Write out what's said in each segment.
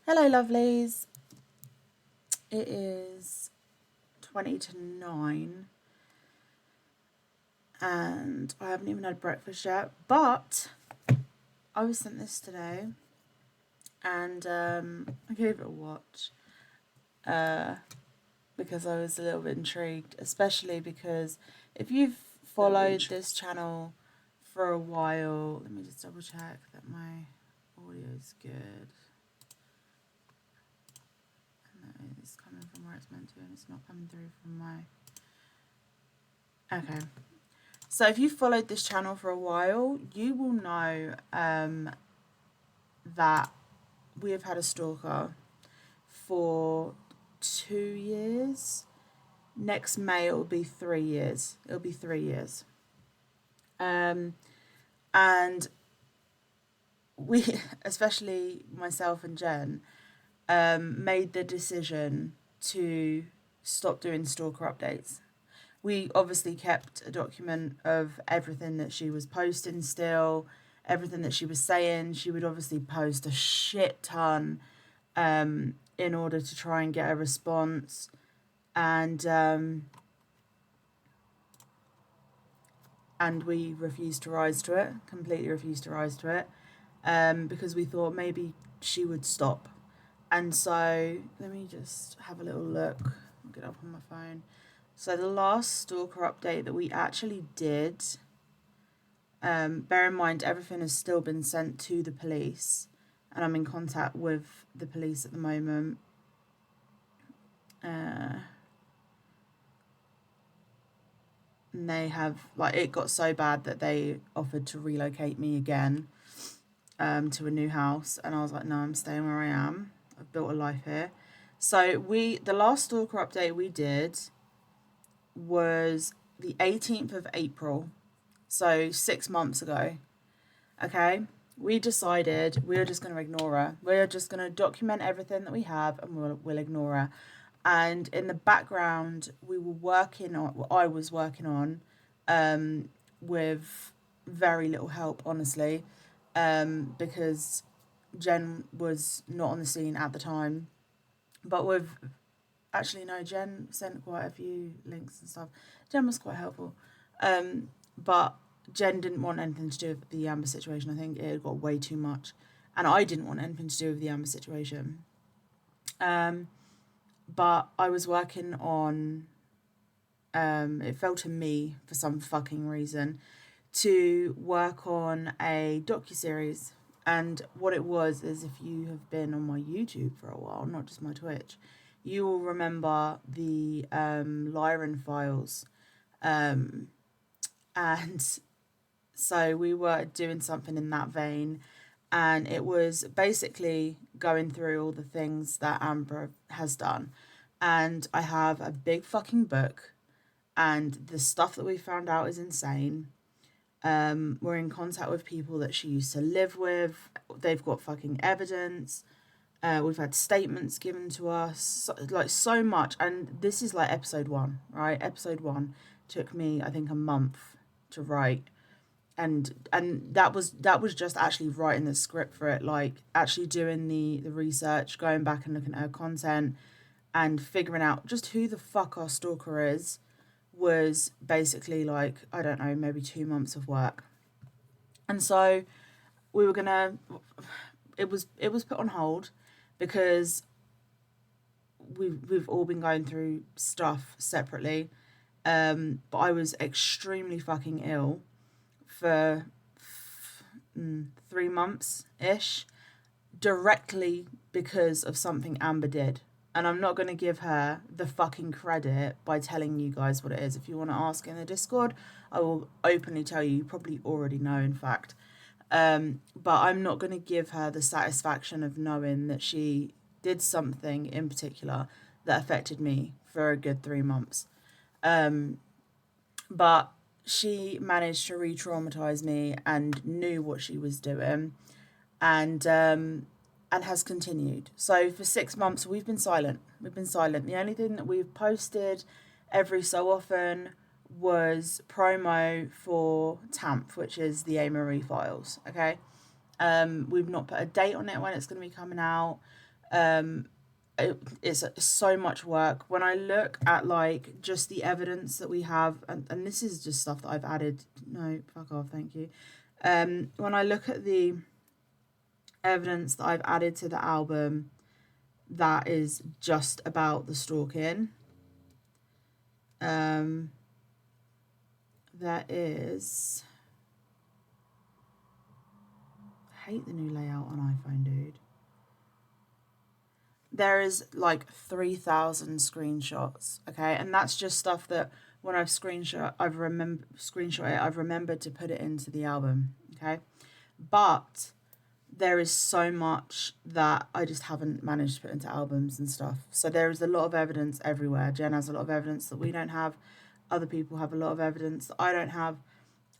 Hello, lovelies. It is 20 to 9 and I haven't even had breakfast yet, but I was sent this today and I gave it a watch because I was a little bit intrigued, especially because if you've followed this channel for a while, let me just double check that my audio is good. No, it's coming from where it's meant to and it's not coming through from my... Okay. So if you've followed this channel for a while, you will know that we have had a stalker for 2 years. Next May, it will be 3 years. It'll be 3 years. And we, especially myself and Jen, made the decision to stop doing stalker updates. We obviously kept a document of everything that she was posting still, everything that she was saying. She would obviously post a shit ton in order to try and get a response. And we refused to rise to it, completely refused to rise to it, because we thought maybe she would stop. And so let me just have a little look. I'll get up on my phone. So the last stalker update that we actually did, bear in mind everything has still been sent to the police and I'm in contact with the police at the moment. And they have, like, it got so bad that they offered to relocate me again to a new house, and I was like, no, I'm staying where I am. I've built a life here. So the last stalker update we did was the 18th of April, so 6 months ago. Okay, we decided we were just going to ignore her. We're just going to document everything that we have and we'll ignore her. And in the background, I was working on with very little help, honestly, because Jen was not on the scene at the time. But Jen sent quite a few links and stuff. Jen was quite helpful. But Jen didn't want anything to do with the Amber situation. I think it had got way too much. And I didn't want anything to do with the Amber situation. But I was working on, it fell to me for some fucking reason, to work on a docuseries. And what it was is, if you have been on my YouTube for a while, not just my Twitch, you will remember the Lyran files. And so we were doing something in that vein. And it was basically going through all the things that Amber has done. And I have a big fucking book. And the stuff that we found out is insane. We're in contact with people that she used to live with. They've got fucking evidence. We've had statements given to us, so much. And this is like episode 1, right? Episode 1 took me, I think, a month to write. And that was just actually writing the script for it, like actually doing the research, going back and looking at her content and figuring out just who the fuck our stalker is, was basically, like, I don't know, maybe 2 months of work. And so we were gonna, it was put on hold because we've all been going through stuff separately. But I was extremely fucking ill for 3 months ish, directly because of something Amber did. And I'm not going to give her the fucking credit by telling you guys what it is. If you want to ask in the Discord, I will openly tell you. You probably already know, in fact. But I'm not going to give her the satisfaction of knowing that she did something in particular that affected me for a good 3 months. But she managed to re-traumatize me and knew what she was doing, and has continued. So for 6 months we've been silent. The only thing that we've posted every so often was promo for TAMP, which is the A. Marie files. Okay. We've not put a date on it when it's going to be coming out. It's so much work. When I look at like just the evidence that we have, and this is just stuff that I've added. No, fuck off, thank you. When I look at the evidence that I've added to the album, that is just about the stalking. There is. I hate the new layout on iPhone, dude. There is like 3,000 screenshots, okay, and that's just stuff that when I've screenshot it, I've remembered to put it into the album, okay, but there is so much that I just haven't managed to put into albums and stuff. So there is a lot of evidence everywhere. Jenn has a lot of evidence that we don't have. Other people have a lot of evidence that I don't have.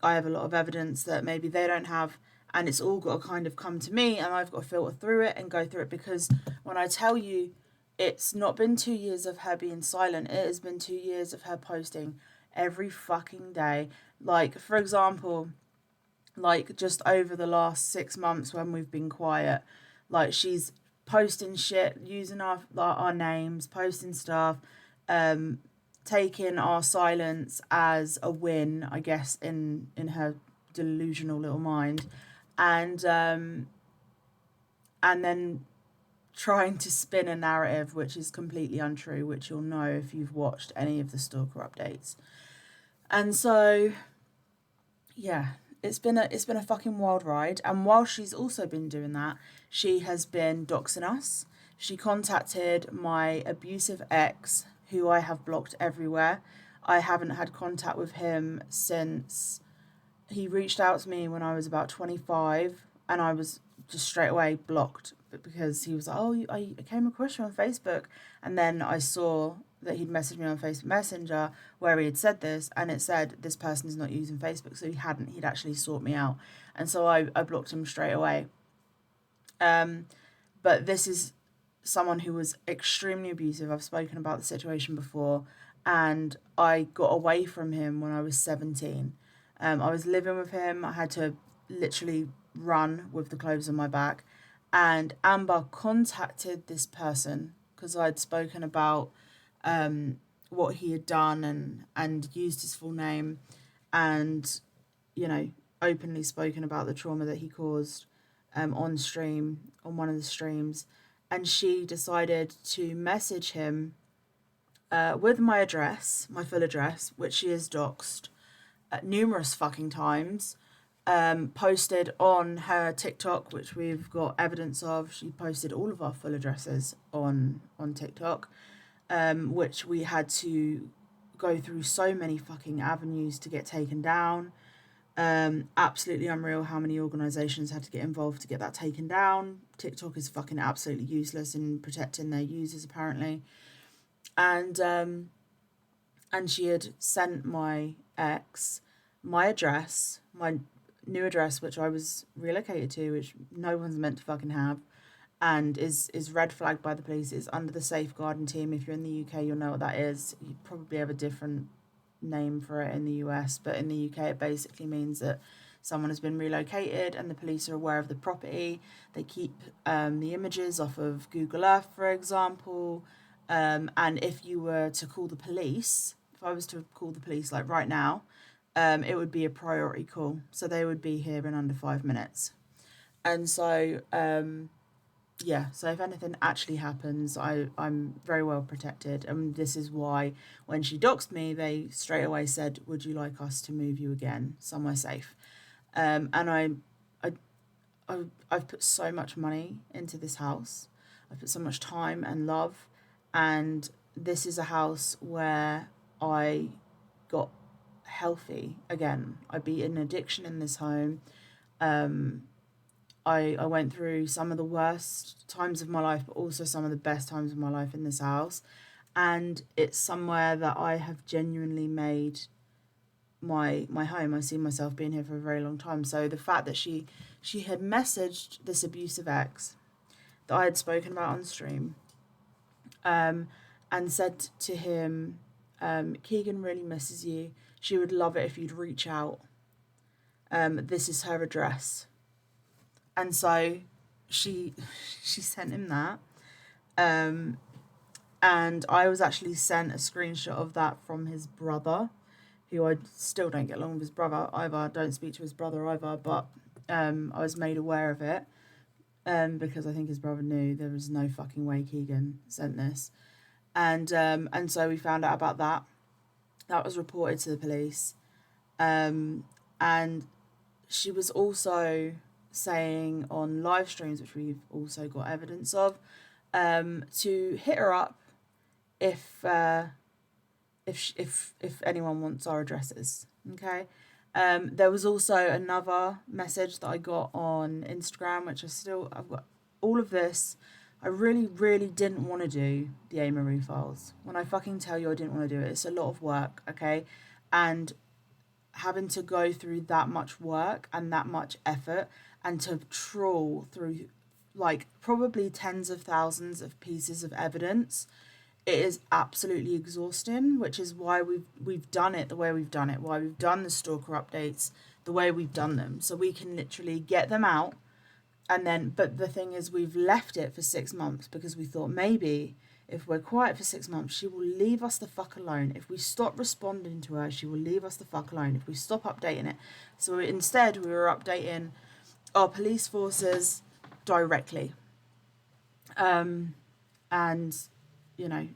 I have a lot of evidence that maybe they don't have. And it's all got to kind of come to me, and I've got to filter through it and go through it, because when I tell you it's not been 2 years of her being silent, it has been 2 years of her posting every fucking day. Like, for example, like just over the last 6 months when we've been quiet, like she's posting shit, using our names, posting stuff, taking our silence as a win, I guess, in her delusional little mind, and then trying to spin a narrative which is completely untrue, which you'll know if you've watched any of the Stalker updates. And so, yeah, it's been a fucking wild ride. And while she's also been doing that, she has been doxing us. She contacted my abusive ex, who I have blocked everywhere. I haven't had contact with him since he reached out to me when I was about 25, and I was just straight away blocked because he was like, "Oh, I came across you on Facebook," and then I saw that he'd messaged me on Facebook Messenger where he had said this, and it said this person is not using Facebook, so he'd actually sought me out, and so I blocked him straight away. But this is someone who was extremely abusive. I've spoken about the situation before, and I got away from him when I was 17. I was living with him. I had to literally run with the clothes on my back. And Amber contacted this person because I'd spoken about what he had done, and used his full name, and, you know, openly spoken about the trauma that he caused on stream, on one of the streams. And she decided to message him with my address, my full address, which she has doxed numerous fucking times, posted on her TikTok, which we've got evidence of. She posted all of our full addresses on TikTok, which we had to go through so many fucking avenues to get taken down. Absolutely unreal how many organisations had to get involved to get that taken down. TikTok is fucking absolutely useless in protecting their users, apparently. And she had sent my ex my address, my new address, which I was relocated to, which no one's meant to fucking have, and is red flagged by the police. It's under the safeguarding team. If you're in the UK, you'll know what that is. You probably have a different name for it in the US, but in the UK, it basically means that someone has been relocated and the police are aware of the property. They keep the images off of Google Earth, for example. And if you were to call the police, if I was to call the police like right now, it would be a priority call. So they would be here in under 5 minutes. And so, yeah, so if anything actually happens, I'm very well protected. And this is why when she doxed me, they straight away said, "Would you like us to move you again somewhere safe?" And I've put so much money into this house. I've put so much time and love. And this is a house where I got healthy again. I beat an addiction in this home. I went through some of the worst times of my life, but also some of the best times of my life in this house. And it's somewhere that I have genuinely made my home. I see myself being here for a very long time. So the fact that she had messaged this abusive ex that I had spoken about on stream, and said to him, Keegan really misses you. She would love it if you'd reach out. This is her address. And so she sent him that. Um, and I was actually sent a screenshot of that from his brother, who I still don't get along with his brother either. Don't speak to his brother either, but I was made aware of it because I think his brother knew there was no fucking way Keegan sent this. And so we found out about that. That was reported to the police. And she was also saying on live streams, which we've also got evidence of, to hit her up if anyone wants our addresses. Okay. There was also another message that I got on Instagram, which I've got all of this. I really, really didn't want to do the A. Marie files. When I fucking tell you I didn't want to do it, it's a lot of work, okay? And having to go through that much work and that much effort and to trawl through like probably tens of thousands of pieces of evidence, it is absolutely exhausting, which is why we've done it the way we've done it, why we've done the stalker updates the way we've done them, so we can literally get them out. And then, but the thing is, we've left it for 6 months because we thought maybe if we're quiet for 6 months, she will leave us the fuck alone. If we stop responding to her, she will leave us the fuck alone. If we stop updating it. So instead, we were updating our police forces directly. And,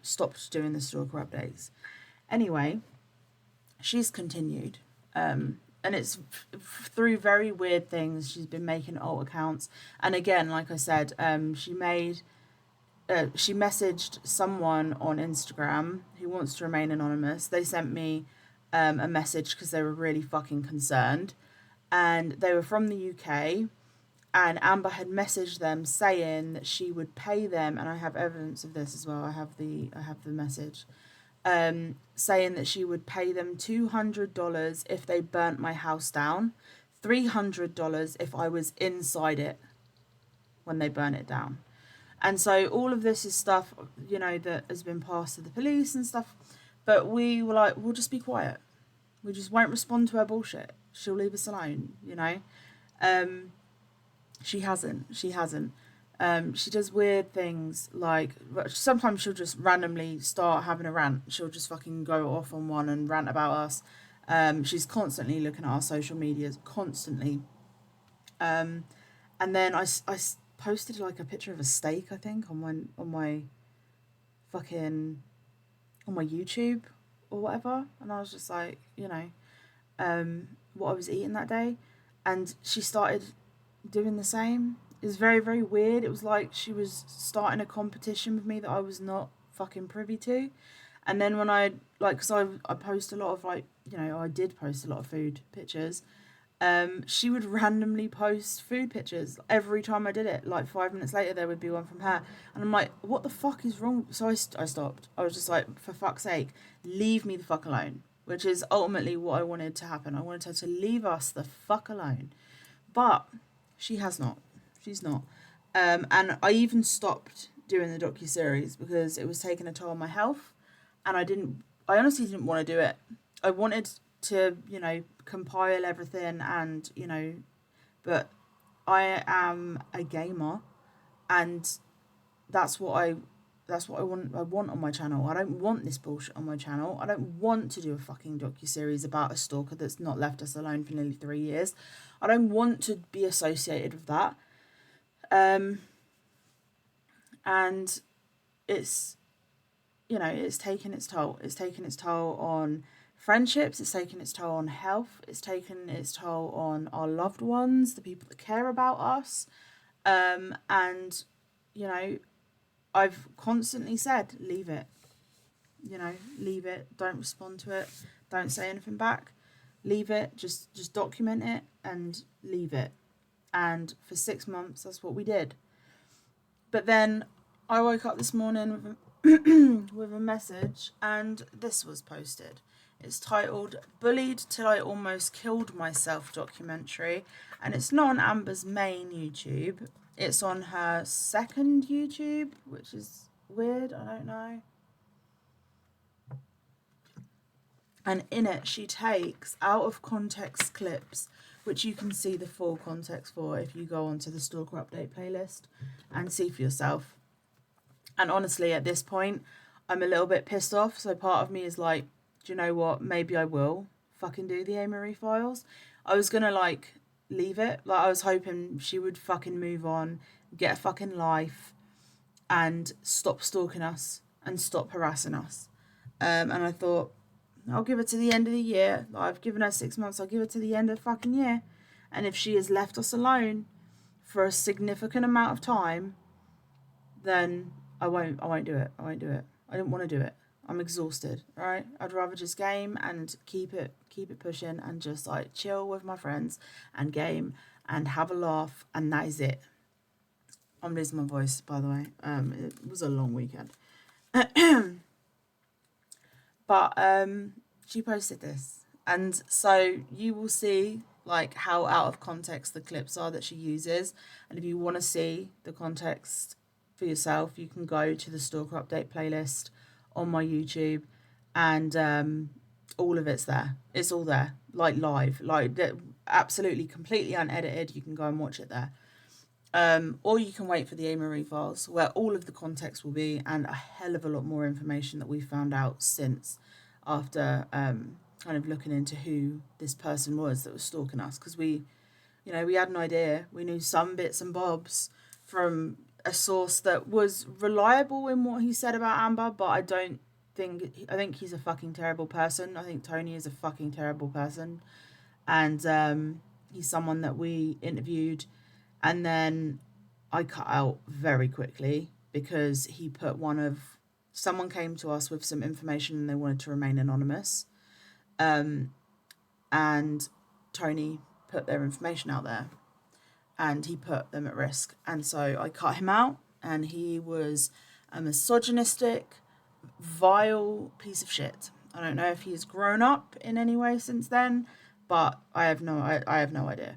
stopped doing the stalker updates. Anyway, she's continued. And it's through very weird things. She's been making alt accounts, and again, like I said, she messaged someone on Instagram who wants to remain anonymous. They sent me a message because they were really fucking concerned, and they were from the UK. And Amber had messaged them saying that she would pay them, and I have evidence of this as well. I have the message. Saying that she would pay them $200 if they burnt my house down, $300 if I was inside it when they burn it down. And so all of this is stuff, that has been passed to the police and stuff. But we were like, we'll just be quiet. We just won't respond to her bullshit. She'll leave us alone, She hasn't. She does weird things, like sometimes she'll just randomly start having a rant. She'll just fucking go off on one and rant about us. She's constantly looking at our social medias, constantly. And then I posted like a picture of a steak, I think, on my YouTube or whatever, and I was just like, what I was eating that day, and she started doing the same. It was very, very weird. It was like she was starting a competition with me that I was not fucking privy to. And then when I post a lot of I did post a lot of food pictures. She would randomly post food pictures every time I did it. Like 5 minutes later, there would be one from her. And I'm like, what the fuck is wrong? So I stopped. I was just like, for fuck's sake, leave me the fuck alone. Which is ultimately what I wanted to happen. I wanted her to leave us the fuck alone. But she has not. She's not. And I even stopped doing the docuseries because it was taking a toll on my health. And I honestly didn't want to do it. I wanted to, compile everything and, but I am a gamer, and that's what I want on my channel. I don't want this bullshit on my channel. I don't want to do a fucking docuseries about a stalker that's not left us alone for nearly 3 years. I don't want to be associated with that. And it's, it's taken its toll. It's taken its toll on friendships. It's taken its toll on health. It's taken its toll on our loved ones, the people that care about us. And, I've constantly said, leave it. Leave it. Don't respond to it. Don't say anything back. Leave it. Just document it and leave it. And for 6 months, that's what we did. But then I woke up this morning with a message, and this was posted. It's titled "Bullied Till I Almost Killed Myself" documentary, and it's not on Amber's main YouTube. It's on her second YouTube, which is weird. I don't know. And in it, she takes out of context clips, which you can see the full context for if you go onto the Stalker Update playlist and see for yourself. And honestly, at this point, I'm a little bit pissed off. So part of me is like, do you know what? Maybe I will fucking do the Amory files. I was gonna like leave it. Like I was hoping she would fucking move on, get a fucking life, and stop stalking us and stop harassing us. And I thought, I'll give her to the end of the year. Like, I've given her 6 months. I'll give her to the end of the fucking year. And if she has left us alone for a significant amount of time, then I won't do it. I won't do it. I don't want to do it. I'm exhausted, right? I'd rather just game and keep it pushing and just like chill with my friends and game and have a laugh, and that is it. I'm losing my voice, by the way. It was a long weekend. But she posted this, and so you will see like how out of context the clips are that she uses. And if you want to see the context for yourself, you can go to the Stalker Update playlist on my YouTube, and all of it's there. It's all there, like live, like absolutely completely unedited. You can go and watch it there. Or you can wait for the A. Marie files, where all of the context will be, and a hell of a lot more information that we've found out since, after kind of looking into who this person was that was stalking us. Because we had an idea. We knew some bits and bobs from a source that was reliable in what he said about Amber, but I think he's a fucking terrible person. I think Tony is a fucking terrible person. And he's someone that we interviewed, and then I cut out very quickly because he put someone came to us with some information and they wanted to remain anonymous. And Tony put their information out there and he put them at risk. And so I cut him out, and he was a misogynistic, vile piece of shit. I don't know if he's grown up in any way since then, but I have no idea.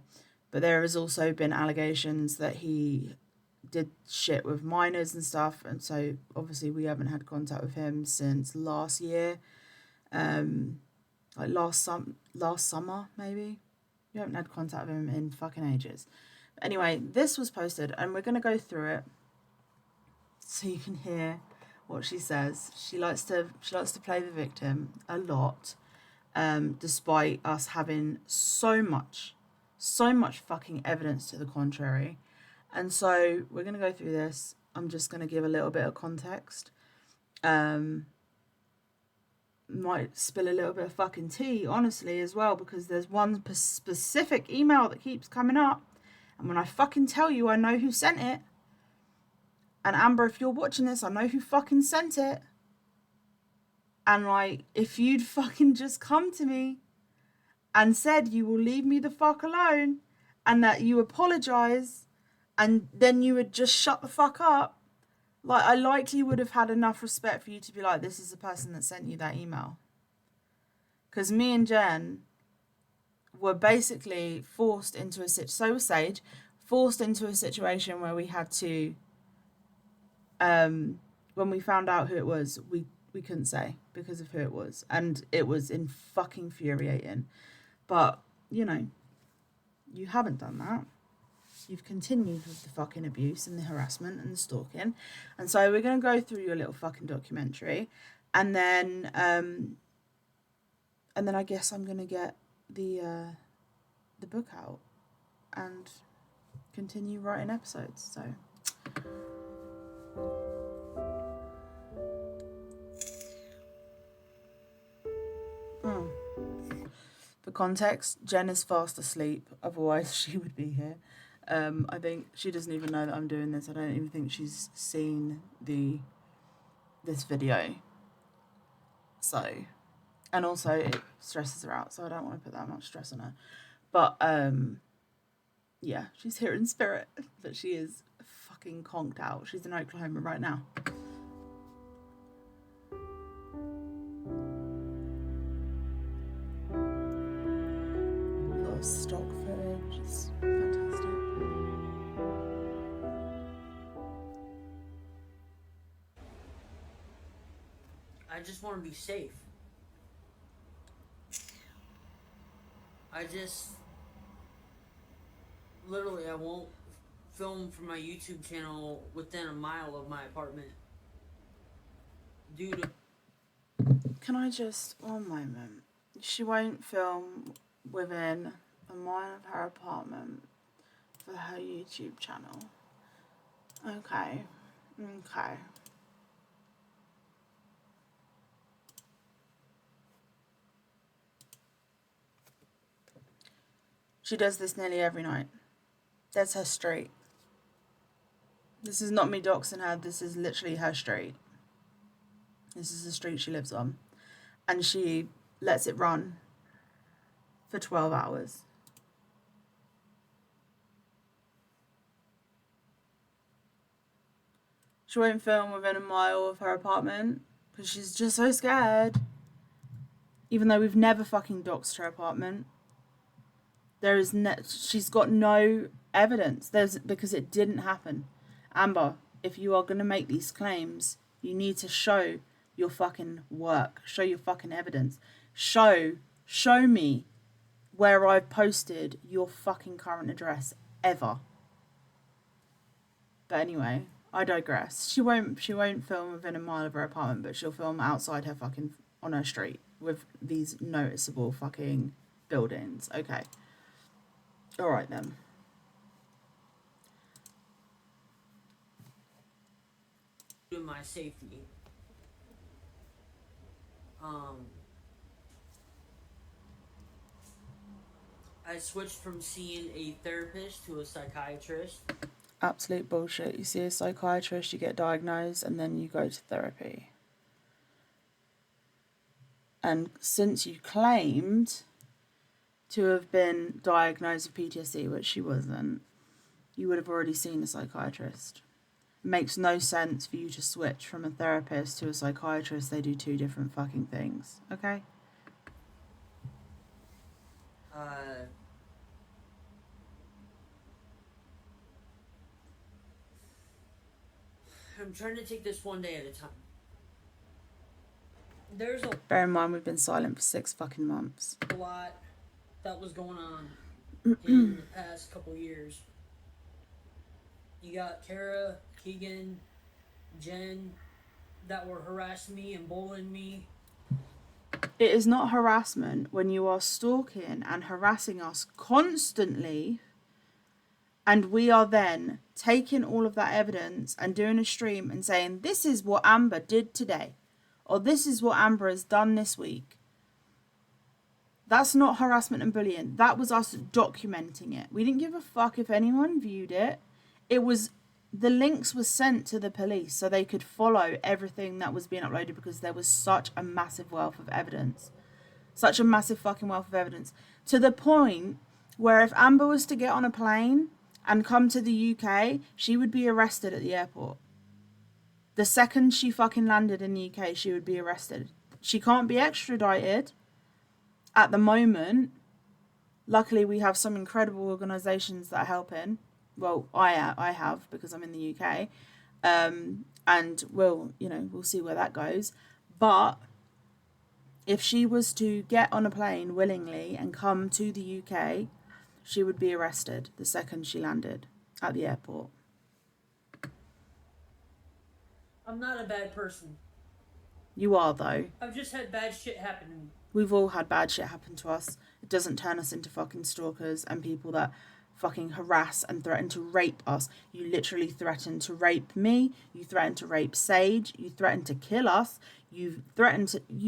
But there has also been allegations that he did shit with minors and stuff, and so obviously we haven't had contact with him since last year, like last summer maybe. We haven't had contact with him in fucking ages. But anyway, this was posted, and we're gonna go through it so you can hear what she says. She likes to play the victim a lot, despite us having so much fucking evidence to the contrary. And so we're going to go through this. I'm just going to give a little bit of context. Might spill a little bit of fucking tea, honestly, as well, because there's one specific email that keeps coming up. And when I fucking tell you, I know who sent it. And Amber, if you're watching this, I know who fucking sent it. And like, if you'd fucking just come to me and said you will leave me the fuck alone and that you apologise and then you would just shut the fuck up, like, I likely would have had enough respect for you to be like, this is the person that sent you that email. Because me and Jenn were basically forced into forced into a situation where we had to, when we found out who it was, we couldn't say because of who it was. And it was fucking infuriating. But, you haven't done that. You've continued with the fucking abuse and the harassment and the stalking. And so we're going to go through your little fucking documentary. And then I guess I'm going to get the book out and continue writing episodes. So... For context, Jenn is fast asleep, otherwise she would be here. I think she doesn't even know that I'm doing this. I don't even think she's seen this video. So, and also it stresses her out, so I don't want to put that much stress on her. But yeah, she's here in spirit, but she is fucking conked out. She's in Oklahoma right now. Stock footage. It's fantastic. I just want to be safe. I won't film for my YouTube channel within a mile of my apartment due to Can I just, one moment? She won't film within a mile of her apartment for her YouTube channel. Okay. Okay. She does this nearly every night. That's her street. This is not me doxing her. This is literally her street. This is the street she lives on. And she lets it run for 12 hours. She won't film within a mile of her apartment because she's just so scared. Even though we've never fucking doxed her apartment. She's got no evidence. Because it didn't happen. Amber, if you are going to make these claims, you need to show your fucking work. Show your fucking evidence. Show me where I've posted your fucking current address ever. But anyway, I digress. She won't film within a mile of her apartment, but she'll film outside her fucking on her street with these noticeable fucking buildings. Okay. All right then. my safety. I switched from seeing a therapist to a psychiatrist. Absolute bullshit. You see a psychiatrist, you get diagnosed, and then you go to therapy. And since you claimed to have been diagnosed with PTSD, which she wasn't, you would have already seen a psychiatrist. It makes no sense for you to switch from a therapist to a psychiatrist. They do two different fucking things. Okay? I'm trying to take this one day at a time. Bear in mind, we've been silent for 6 fucking months. A lot that was going on in the past couple years. You got Kara, Keegan, Jenn that were harassing me and bullying me. It is not harassment when you are stalking and harassing us constantly, and we are then taking all of that evidence and doing a stream and saying, this is what Amber did today, or this is what Amber has done this week. That's not harassment and bullying. That was us documenting it. We didn't give a fuck if anyone viewed it. The links were sent to the police so they could follow everything that was being uploaded because there was such a massive wealth of evidence. Such a massive fucking wealth of evidence. To the point where if Amber was to get on a plane and come to the UK, she would be arrested at the airport. The second she fucking landed in the UK, she would be arrested. She can't be extradited at the moment. Luckily, we have some incredible organisations that are helping. Well, I have because I'm in the UK, and we'll see where that goes. But if she was to get on a plane willingly and come to the UK, she would be arrested the second she landed at the airport. I'm not a bad person. You are, though. I've just had bad shit happen to me. We've all had bad shit happen to us. It doesn't turn us into fucking stalkers and people that fucking harass and threaten to rape us. You literally threatened to rape me. You threatened to rape Sage. You threatened to kill us. You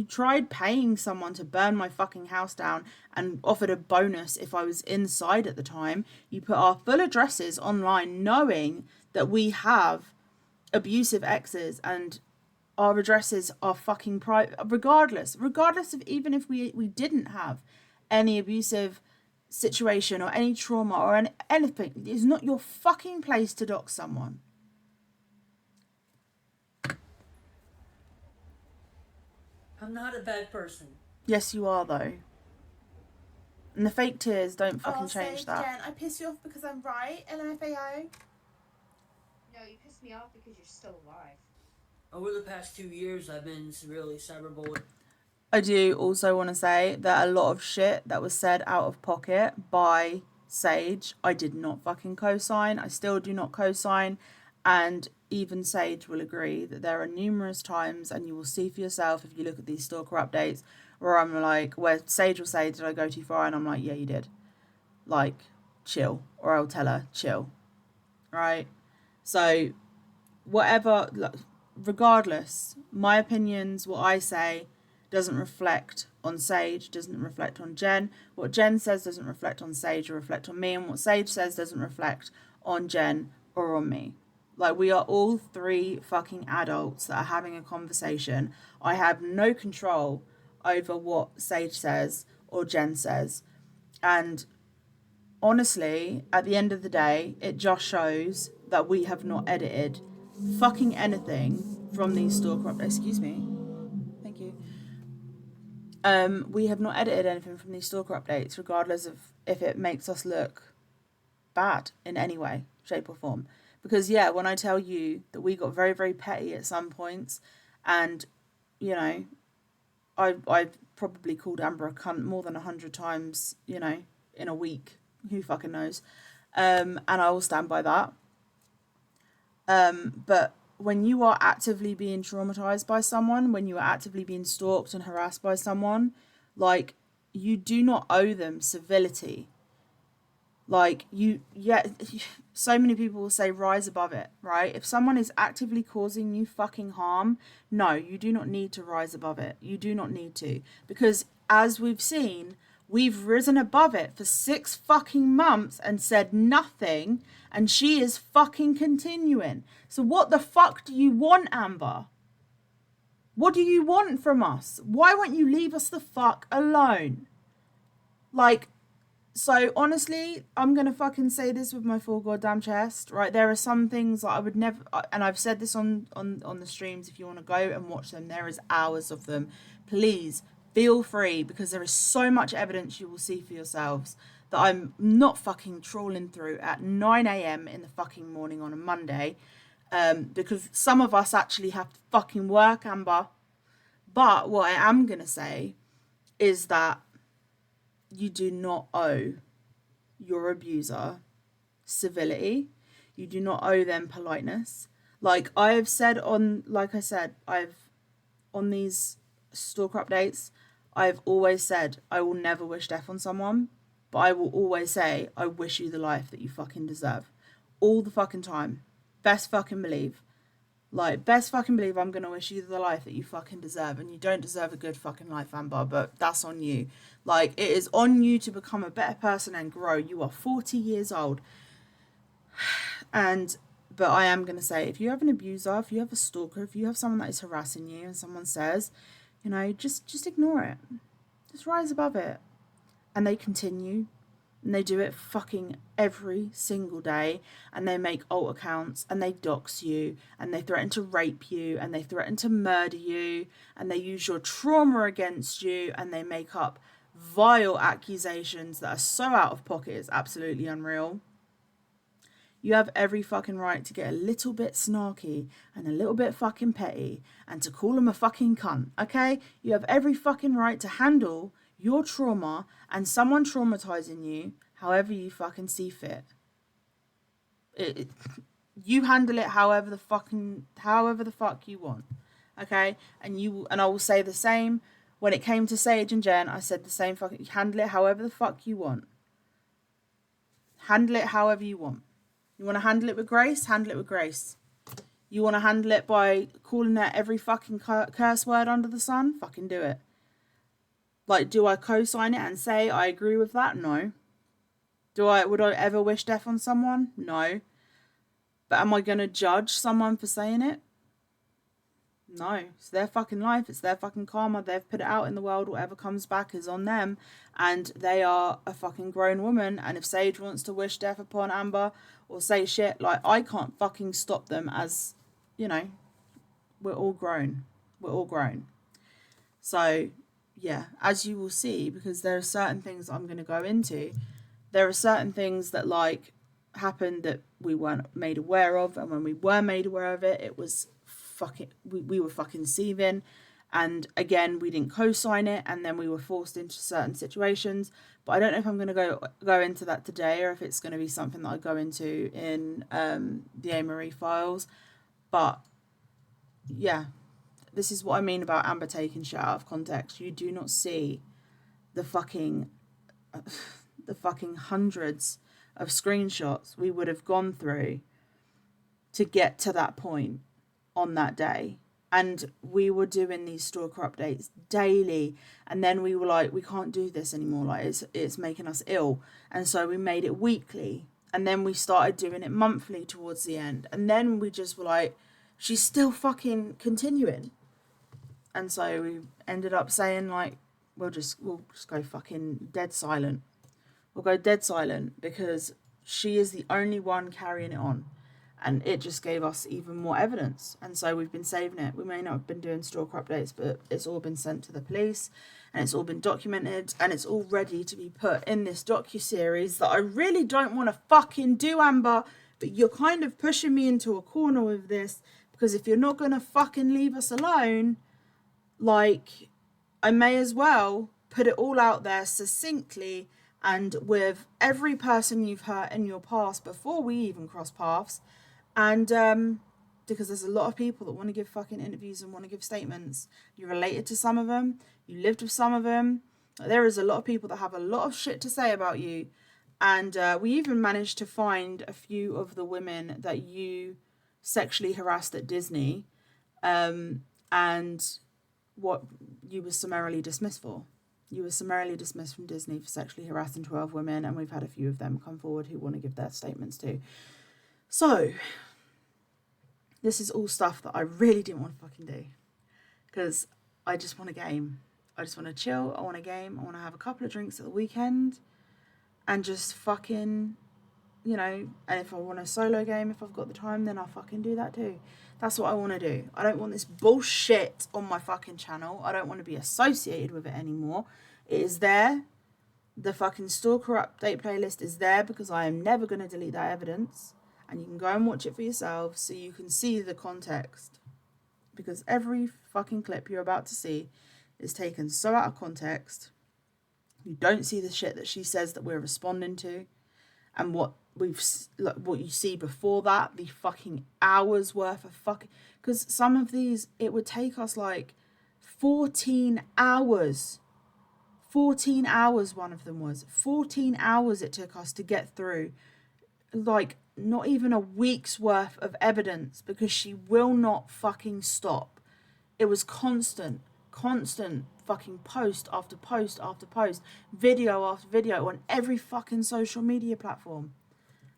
tried paying someone to burn my fucking house down and offered a bonus if I was inside at the time. You put our full addresses online knowing that we have abusive exes and our addresses are fucking private, regardless of even if we didn't have any abusive situation or any trauma or anything. It's not your fucking place to dox someone. I'm not a bad person. Yes, you are, though. And the fake tears don't fucking change that. Jenn, I piss you off because I'm right, LMFAO. No, you piss me off because you're still alive. Over the past 2 years, I've been severely cyberbullied. I do also want to say that a lot of shit that was said out of pocket by Sage, I did not fucking co-sign. I still do not co-sign. And even Sage will agree that there are numerous times, and you will see for yourself if you look at these Stalker updates, where I'm like, where Sage will say, did I go too far? And I'm like, yeah, you did. Like, chill. Or I'll tell her, chill. Right? So, whatever, regardless, my opinions, what I say, doesn't reflect on Sage, doesn't reflect on Jenn. What Jenn says doesn't reflect on Sage or reflect on me. And what Sage says doesn't reflect on Jenn or on me. Like, we are all three fucking adults that are having a conversation. I have no control over what Sage says or Jenn says. And honestly, at the end of the day, it just shows that we have not edited fucking anything from these Stalker updates. Excuse me. Thank you. We have not edited anything from these Stalker updates, regardless of if it makes us look bad in any way, shape, or form. Because yeah, when I tell you that we got very, very petty at some points, and you know, I probably called Amber a cunt more than 100 times, you know, in a week. Who fucking knows? And I will stand by that. But when you are actively being traumatized by someone, when you are actively being stalked and harassed by someone, like, you do not owe them civility. Like, so many people will say rise above it, right? If someone is actively causing you fucking harm, no, you do not need to rise above it. You do not need to. Because as we've seen, we've risen above it for 6 fucking months and said nothing, and she is fucking continuing. So what the fuck do you want, Amber? What do you want from us? Why won't you leave us the fuck alone? Like, so honestly, I'm going to fucking say this with my full goddamn chest, right? There are some things that I would never, and I've said this on the streams, if you want to go and watch them, there is hours of them. Please feel free, because there is so much evidence you will see for yourselves that I'm not fucking trawling through at 9 a.m. in the fucking morning on a Monday, because some of us actually have to fucking work, Amber. But what I am going to say is that you do not owe your abuser civility. You do not owe them politeness. Like I said on these Stalker updates, I've always said I will never wish death on someone, but I will always say I wish you the life that you fucking deserve. All the fucking time. Best fucking believe. Like, best fucking believe I'm gonna wish you the life that you fucking deserve, and you don't deserve a good fucking life, Amber, but that's on you. Like, it is on you to become a better person and grow. You are 40 years old. But I am gonna say, if you have an abuser, if you have a stalker, if you have someone that is harassing you and someone says, you know, just ignore it. Just rise above it. And they continue. And they do it fucking every single day, and they make alt accounts, and they dox you, and they threaten to rape you, and they threaten to murder you, and they use your trauma against you, and they make up vile accusations that are so out of pocket, it's absolutely unreal. You have every fucking right to get a little bit snarky and a little bit fucking petty and to call them a fucking cunt, okay? You have every fucking right to handle your trauma and someone traumatizing you however you fucking see fit. You handle it however the fuck you want, okay? And I will say the same when it came to Sage and Jenn. I said the same fucking, handle it however the fuck you want. Handle it however you want. You want to handle it with grace? Handle it with grace. You want to handle it by calling out every fucking curse word under the sun? Fucking do it. Like, do I co-sign it and say I agree with that? No. Would I ever wish death on someone? No. But am I going to judge someone for saying it? No. It's their fucking life. It's their fucking karma. They've put it out in the world. Whatever comes back is on them. And they are a fucking grown woman. And if Sage wants to wish death upon Amber or say shit, like, I can't fucking stop them, as, you know, we're all grown. We're all grown. So, yeah, as you will see, because there are certain things I'm going to go into, there are certain things that, like, happened that we weren't made aware of, and when we were made aware of it, it was fucking, we were fucking seething, And again, we didn't co-sign it, and then we were forced into certain situations. But I don't know if I'm going to go into that today, or if it's going to be something that I go into in the A. files. But yeah, this is what I mean about Amber taking shit out of context. You do not see the fucking hundreds of screenshots we would have gone through to get to that point on that day. And we were doing these Stalker updates daily, and then we were like, we can't do this anymore, like it's making us ill. And so we made it weekly, and then we started doing it monthly towards the end, and then we just were like, she's still fucking continuing. And so we ended up saying, like, we'll just go fucking dead silent. We'll go dead silent, because she is the only one carrying it on. And it just gave us even more evidence. And so we've been saving it. We may not have been doing Stalker updates, but it's all been sent to the police, and it's all been documented, and it's all ready to be put in this docuseries that I really don't want to fucking do, Amber, but you're kind of pushing me into a corner with this, because if you're not going to fucking leave us alone, like, I may as well put it all out there succinctly and with every person you've hurt in your past before we even cross paths. And because there's a lot of people that want to give fucking interviews and want to give statements. You're related to some of them. You lived with some of them. There is a lot of people that have a lot of shit to say about you. And we even managed to find a few of the women that you sexually harassed at Disney, and what you were summarily dismissed for. You were summarily dismissed from Disney for sexually harassing 12 women, and we've had a few of them come forward who want to give their statements too. So, this is all stuff that I really didn't want to fucking do, because I just want a game. I just want to chill. I want a game. I want to have a couple of drinks at the weekend and just fucking, and if I want a solo game, if I've got the time, then I'll fucking do that too. That's what I want to do. I don't want this bullshit on my fucking channel. I don't want to be associated with it anymore. It is there. The fucking Stalker update playlist is there, because I am never going to delete that evidence. And you can go and watch it for yourself so you can see the context. Because every fucking clip you're about to see is taken so out of context. You don't see the shit that she says that we're responding to. And what you see before that, the fucking hours worth of fucking... Because some of these, it would take us like 14 hours. 14 hours one of them was. 14 hours it took us to get through. Like, not even a week's worth of evidence, because she will not fucking stop. It was constant fucking post after post after post, video after video on every fucking social media platform.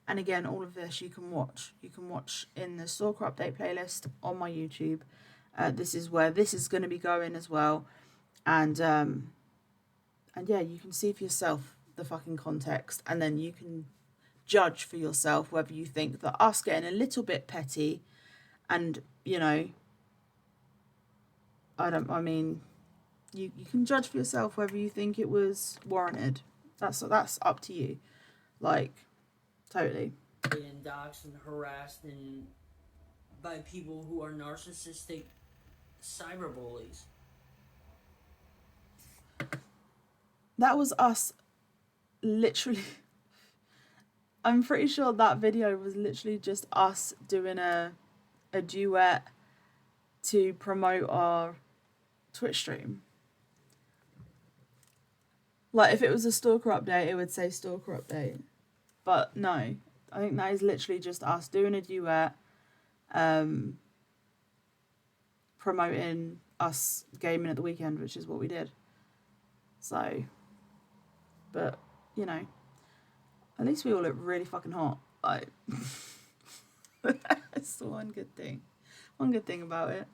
And again, all of this you can watch. You can watch in the Stalker Update playlist on my YouTube. This is where this is going to be going as well. And yeah, you can see for yourself the fucking context, and then you can judge for yourself whether you think that us getting a little bit petty and, you can judge for yourself whether you think it was warranted. That's up to you. Like, totally. And doxxed and harassed and by people who are narcissistic cyberbullies. That was us literally... I'm pretty sure that video was literally just us doing a duet to promote our Twitch stream. Like, if it was a Stalker update, it would say Stalker update. But no, I think that is literally just us doing a duet, promoting us gaming at the weekend, which is what we did. So, but, at least we all look really fucking hot. Like, that's the one good thing. One good thing about it.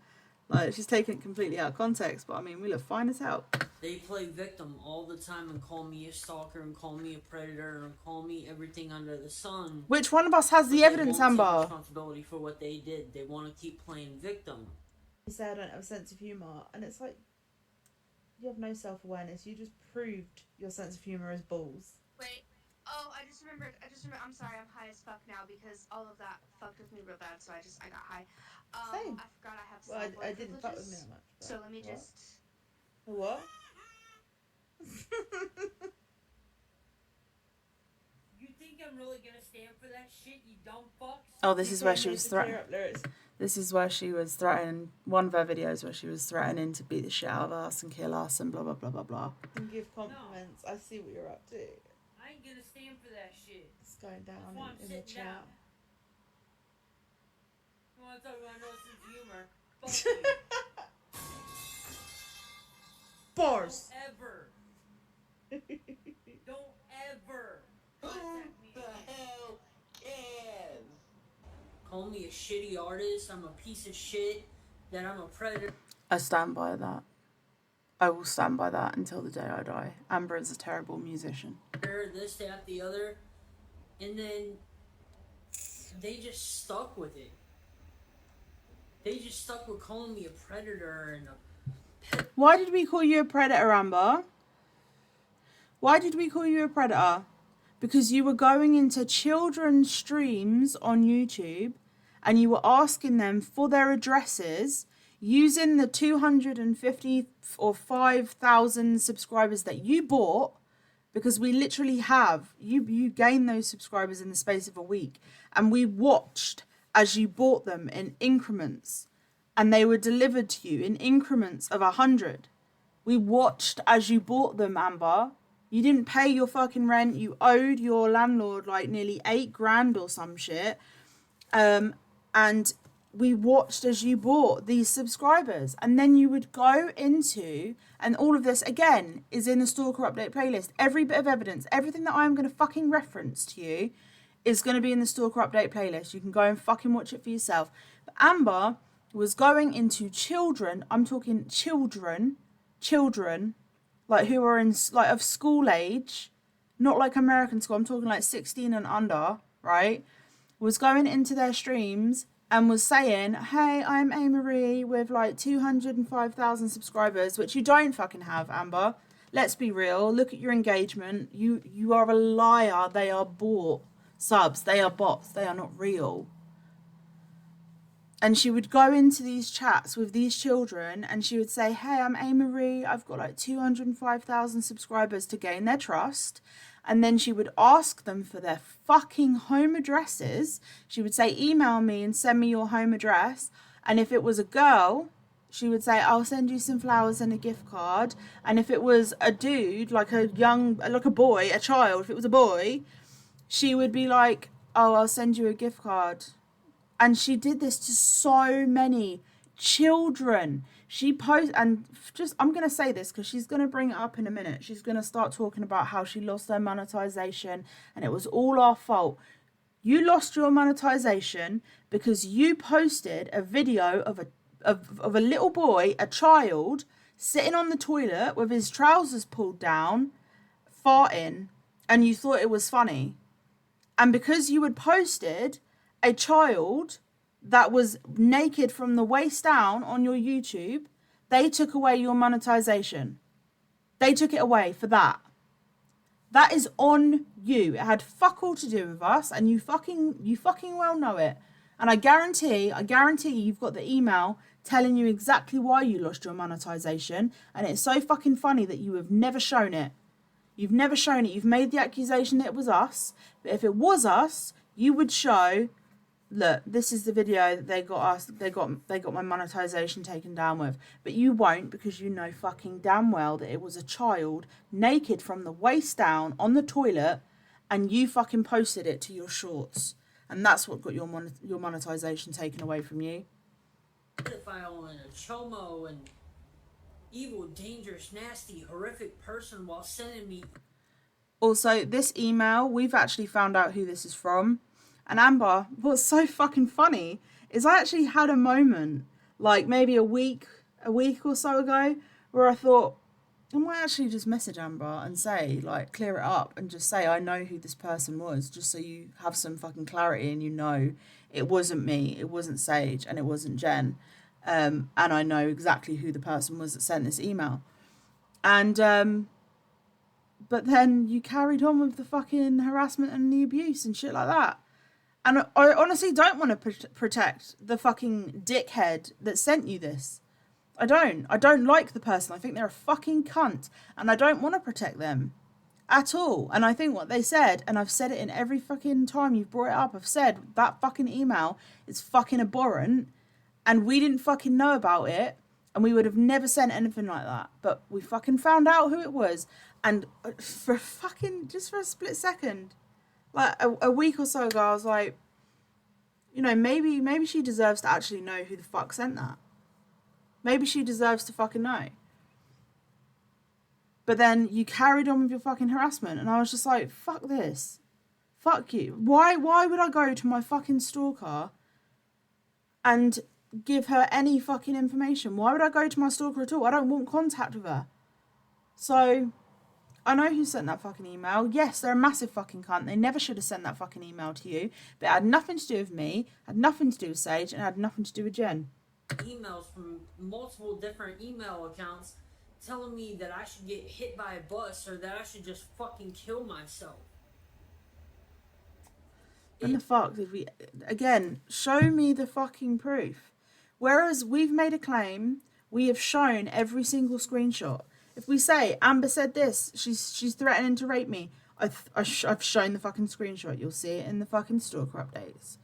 Like, she's taken it completely out of context, but I mean, we look fine as hell. They play victim all the time and call me a stalker and call me a predator and call me everything under the sun. Which one of us has the evidence, Amber? They won't take responsibility for what they did. They want to keep playing victim. You say I don't have a sense of humour, and it's like, you have no self-awareness. You just proved your sense of humour is balls. Wait, Oh, I just remembered. I'm sorry. I'm high as fuck now because all of that fucked with me real bad. So I got high. Same. I forgot I have Well, cyborg I didn't fuck with me privileges. that much. But So let me what? just. What? You think I'm really gonna stand for that shit, you dumb fucks? Oh, this You is where came she here was to clear threatening. up lyrics. This is where she was threatening. One of her videos where she was threatening to beat the shit out of us and kill us and blah blah blah blah blah. And give compliments. I see what you're up to. I ain't gonna stand for that shit. It's going down That's why I'm in the sitting down. chat. You wanna talk about no sense of humor? Fuck you. Bars. Don't ever contact me. Who the hell cares? Call me a shitty artist. I'm a piece of shit. That I'm a predator. I stand by that. I will stand by that until the day I die. Amber is a terrible musician. This, that, the other, and then they just stuck with it. They just stuck with calling me a predator and a. Why did we call you a predator, Amber? Why did we call you a predator? Because you were going into children's streams on YouTube and you were asking them for their addresses using the 250 or 5,000 subscribers that you bought, because we literally have, you gained those subscribers in the space of a week, and we watched as you bought them in increments and they were delivered to you in increments of 100. We watched as you bought them, Amber. You didn't pay your fucking rent. You owed your landlord like nearly $8,000 or some shit. And we watched as you bought these subscribers. And then you would go into, and all of this again is in the Stalker Update playlist. Every bit of evidence, everything that I'm going to fucking reference to you is going to be in the Stalker Update playlist. You can go and fucking watch it for yourself. But Amber was going into children, I'm talking children, like who are in like of school age, not like American school, I'm talking like 16 and under, right? Was going into their streams and was saying, hey, I'm A. Marie with like 205,000 subscribers, which you don't fucking have, Amber. Let's be real. Look at your engagement. You are a liar. They are bought subs. They are bots. They are not real. And she would go into these chats with these children and she would say, hey, I'm A. Marie. I've got like 205,000 subscribers, to gain their trust. And then she would ask them for their fucking home addresses. She would say, email me and send me your home address. And if it was a girl, she would say, I'll send you some flowers and a gift card. And if it was a dude, like a boy, a child, if it was a boy, she would be like, oh, I'll send you a gift card. And she did this to so many children. And just, I'm going to say this because she's going to bring it up in a minute. She's going to start talking about how she lost her monetization and it was all our fault. You lost your monetization because you posted a video of a little boy, a child, sitting on the toilet with his trousers pulled down, farting, and you thought it was funny. And because you had posted a child that was naked from the waist down on your YouTube, they took away your monetization. They took it away for that. That is on you. It had fuck all to do with us, and you fucking well know it. And I guarantee you've got the email telling you exactly why you lost your monetization, and it's so fucking funny that you have never shown it. You've never shown it. You've made the accusation that it was us, but if it was us, you would show, look, this is the video that they got my monetization taken down with. But you won't, because you know fucking damn well that it was a child naked from the waist down on the toilet, and you fucking posted it to your shorts, and that's what got your monetization taken away from you. Pedophile and a chomo and evil, dangerous, nasty, horrific person while sending me. Also, this email, we've actually found out who this is from. And Amber, what's so fucking funny is I actually had a moment, like maybe a week or so ago, where I thought, I might actually just message Amber and say, like, clear it up and just say I know who this person was, just so you have some fucking clarity and you know it wasn't me, it wasn't Sage, and it wasn't Jen. And I know exactly who the person was that sent this email. And but then you carried on with the fucking harassment and the abuse and shit like that. And I honestly don't want to protect the fucking dickhead that sent you this. I don't like the person. I think they're a fucking cunt, and I don't want to protect them at all. And I think what they said, and I've said it in every fucking time you've brought it up, I've said that fucking email is fucking abhorrent, and we didn't fucking know about it, and we would have never sent anything like that. But we fucking found out who it was, and for fucking, just for a split second, like a week or so ago, I was like, you know, maybe she deserves to actually know who the fuck sent that. Maybe she deserves to fucking know. But then you carried on with your fucking harassment, and I was just like, fuck this. Fuck you. Why would I go to my fucking stalker and give her any fucking information? Why would I go to my stalker at all? I don't want contact with her. So, I know who sent that fucking email. Yes, they're a massive fucking cunt. They never should have sent that fucking email to you. But it had nothing to do with me, had nothing to do with Sage, and had nothing to do with Jen. Emails from multiple different email accounts telling me that I should get hit by a bus or that I should just fucking kill myself. When the fuck did we... Again, show me the fucking proof. Whereas we've made a claim, we have shown every single screenshot. If we say, Amber said this, she's threatening to rape me, I've shown the fucking screenshot. You'll see it in the fucking Stalker updates.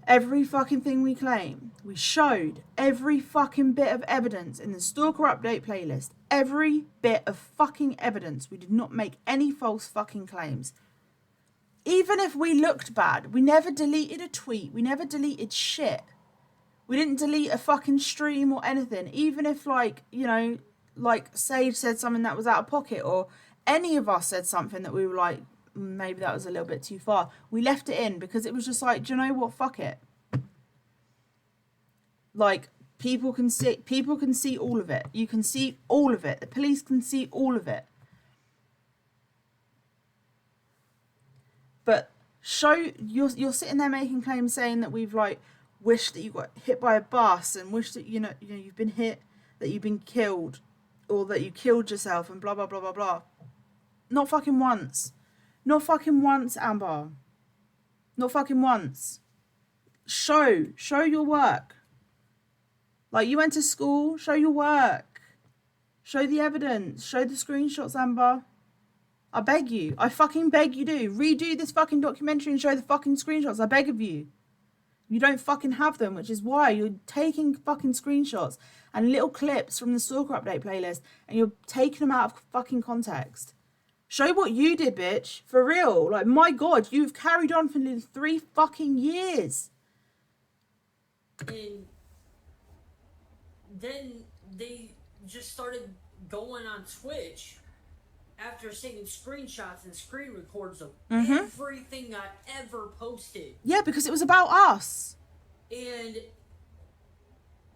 Every fucking thing we claim, we showed every fucking bit of evidence in the Stalker update playlist. Every bit of fucking evidence. We did not make any false fucking claims. Even if we looked bad, we never deleted a tweet. We never deleted shit. We didn't delete a fucking stream or anything. Even if, like, you know, like Sage said something that was out of pocket, or any of us said something that we were like, maybe that was a little bit too far. We left it in because it was just like, do you know what? Fuck it. Like, people can see all of it. You can see all of it. The police can see all of it. But you're sitting there making claims saying that we've like wished that you got hit by a bus and wished that you know you've been hit, that you've been killed, or that you killed yourself and blah blah blah blah blah. Not fucking once. Not fucking once, Amber. Not fucking once. Show your work. Like, you went to school, show your work. Show the evidence. Show the screenshots, Amber. I beg you. I fucking beg you do. Redo this fucking documentary and show the fucking screenshots. I beg of you. You don't fucking have them, which is why you're taking fucking screenshots and little clips from the Stalker update playlist and you're taking them out of fucking context. Show what you did, bitch. For real. Like, my God, you've carried on for nearly 3 fucking years. And then they just started going on Twitch after seeing screenshots and screen records of everything I ever posted. Yeah, because it was about us. And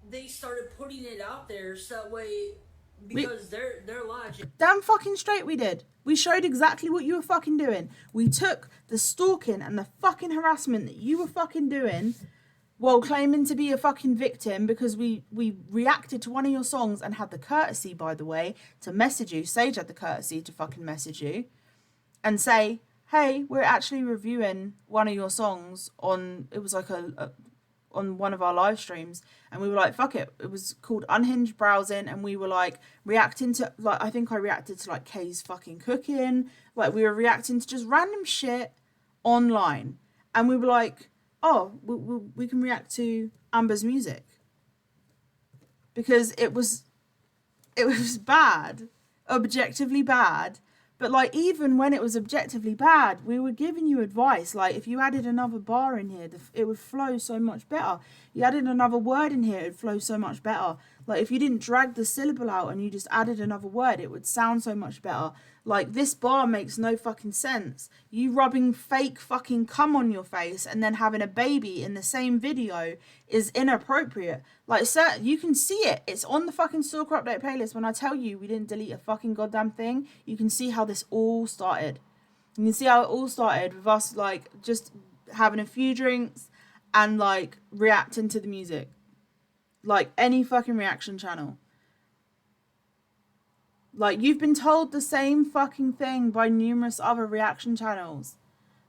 they started putting it out there so that way, because their logic. Damn fucking straight we did. We showed exactly what you were fucking doing. We took the stalking and the fucking harassment that you were fucking doing while claiming to be a fucking victim, because we reacted to one of your songs and had the courtesy, by the way, to message you. Sage had the courtesy to fucking message you and say, hey, we're actually reviewing one of your songs on, it was like on one of our live streams, and we were like, fuck it. It was called Unhinged Browsing, and we were like reacting to, like, I think I reacted to like Kay's fucking cooking. Like, we were reacting to just random shit online, and we were like, oh, we can react to Amber's music because it was bad, objectively bad. But like, even when it was objectively bad, we were giving you advice. Like, if you added another bar in here, it would flow so much better. You added another word in here, it would flow so much better. Like, if you didn't drag the syllable out and you just added another word, it would sound so much better. Like, this bar makes no fucking sense. You rubbing fake fucking cum on your face and then having a baby in the same video is inappropriate. Like, sir, you can see it. It's on the fucking Stalker update playlist. When I tell you we didn't delete a fucking goddamn thing, you can see how this all started. You can see how it all started with us, like, just having a few drinks and, like, reacting to the music. Like, any fucking reaction channel. Like, you've been told the same fucking thing by numerous other reaction channels,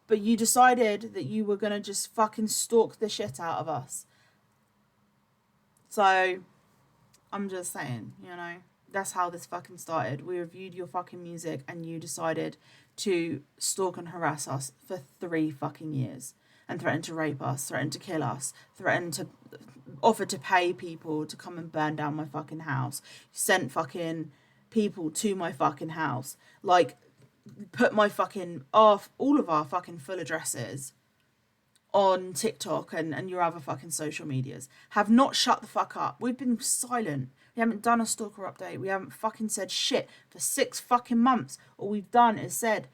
but you decided that you were gonna just fucking stalk the shit out of us. So, I'm just saying, you know, that's how this fucking started. We reviewed your fucking music and you decided to stalk and harass us for 3 fucking years and threatened to rape us, threatened to kill us, threatened to offer to pay people to come and burn down my fucking house, sent fucking people to my fucking house, like, put my fucking all of our fucking full addresses on TikTok and your other fucking social medias. Have not shut the fuck up. We've been silent. We haven't done a stalker update. We haven't fucking said shit for 6 fucking months. All we've done is said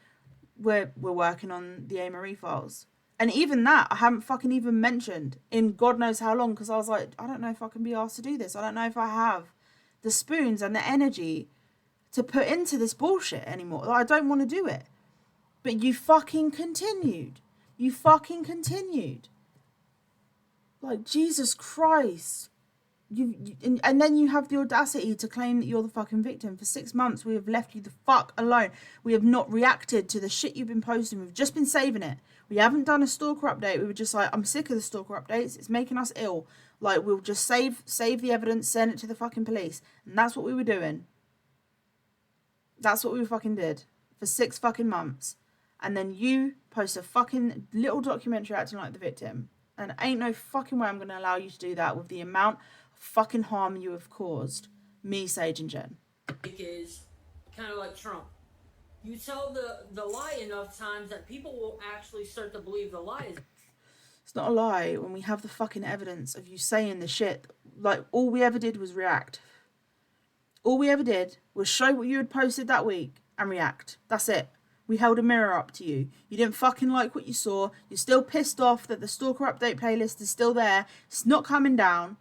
we're working on the A. Marie files. And even that, I haven't fucking even mentioned in God knows how long, because I was like, I don't know if I can be asked to do this. I don't know if I have the spoons and the energy to put into this bullshit anymore. Like, I don't want to do it. But you fucking continued. You fucking continued. Like, Jesus Christ. And then you have the audacity to claim that you're the fucking victim. For 6 months, we have left you the fuck alone. We have not reacted to the shit you've been posting. We've just been saving it. We haven't done a stalker update. We were just like, I'm sick of the stalker updates. It's making us ill. Like, we'll just save the evidence, send it to the fucking police. And that's what we were doing. That's what we fucking did. For 6 fucking months. And then you post a fucking little documentary acting like the victim. And ain't no fucking way I'm going to allow you to do that with the amount of fucking harm you have caused me, Sage, and Jen. Is kind of like Trump. You tell the lie enough times that people will actually start to believe the lie. It's not a lie when we have the fucking evidence of you saying the shit. Like, all we ever did was react. All we ever did was show what you had posted that week and react. That's it. We held a mirror up to you. You didn't fucking like what you saw. You're still pissed off that the Stalker Update playlist is still there. It's not coming down.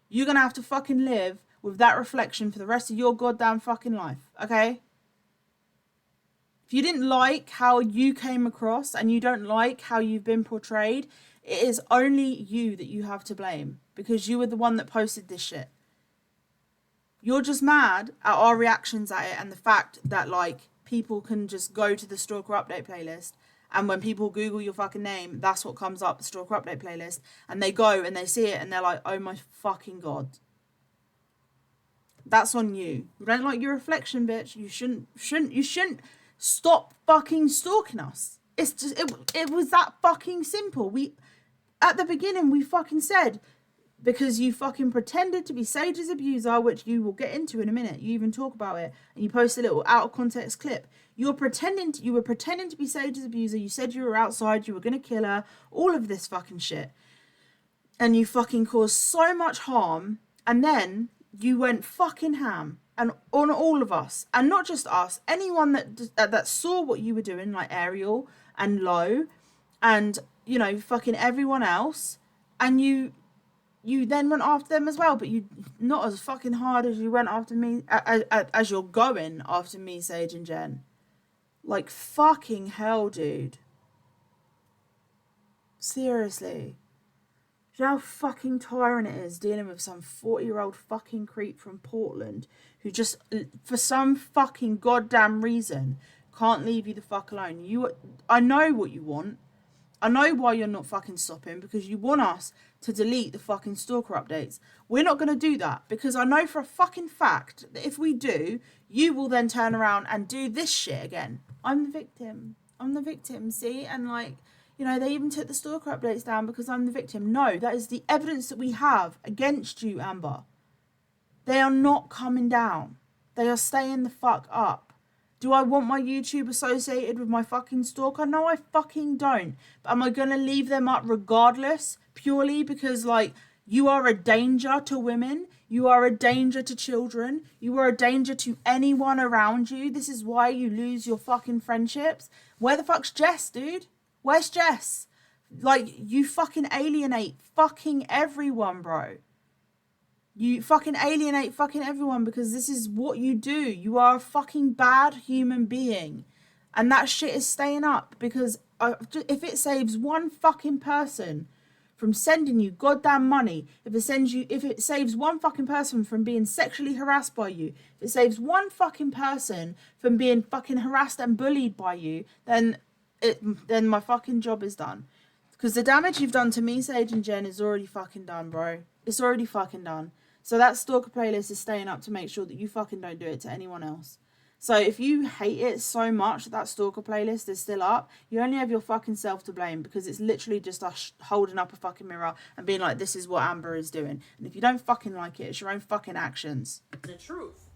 You're going to have to fucking live with that reflection for the rest of your goddamn fucking life, okay? If you didn't like how you came across and you don't like how you've been portrayed, it is only you that you have to blame because you were the one that posted this shit. You're just mad at our reactions at it and the fact that, like, people can just go to the Stalker Update playlist, and when people Google your fucking name, that's what comes up, the Stalker Update playlist, and they go and they see it and they're like, oh my fucking God. That's on you. You don't like your reflection, bitch. You shouldn't stop fucking stalking us. It's just, it was that fucking simple. At the beginning, we fucking said, because you fucking pretended to be Sage's abuser, which you will get into in a minute. You even talk about it. And you post a little out of context clip. You were pretending to be Sage's abuser. You said you were outside. You were going to kill her. All of this fucking shit. And you fucking caused so much harm. And then you went fucking ham. And on all of us. And not just us. Anyone that saw what you were doing, like Ariel and Lo. And, you know, fucking everyone else. And you then went after them as well, but you not as fucking hard as you went after me, as you're going after me, Sage and Jen. Like, fucking hell, dude. Seriously. Do you know how fucking tiring it is dealing with some 40-year-old fucking creep from Portland who just, for some fucking goddamn reason, can't leave you the fuck alone? I know what you want. I know why you're not fucking stopping, because you want us to delete the fucking Stalker updates. We're not going to do that, because I know for a fucking fact that if we do, you will then turn around and do this shit again. I'm the victim, see? And, like, you know, they even took the Stalker updates down because I'm the victim. No, that is the evidence that we have against you, Amber. They are not coming down. They are staying the fuck up. Do I want my YouTube associated with my fucking stalker? No, I fucking don't. But am I going to leave them up regardless? Purely because, like, you are a danger to women. You are a danger to children. You are a danger to anyone around you. This is why you lose your fucking friendships. Where the fuck's Jess, dude? Where's Jess? Like, you fucking alienate fucking everyone, bro. You fucking alienate fucking everyone because this is what you do. You are a fucking bad human being. And that shit is staying up because if it saves one fucking person from sending you goddamn money, if it saves one fucking person from being sexually harassed by you, if it saves one fucking person from being fucking harassed and bullied by you, then my fucking job is done. Because the damage you've done to me, Sage and Jenn is already fucking done, bro. It's already fucking done. So that Stalker playlist is staying up to make sure that you fucking don't do it to anyone else. So if you hate it so much that Stalker playlist is still up, you only have your fucking self to blame, because it's literally just us holding up a fucking mirror and being like, this is what Amber is doing. And if you don't fucking like it, it's your own fucking actions. The truth.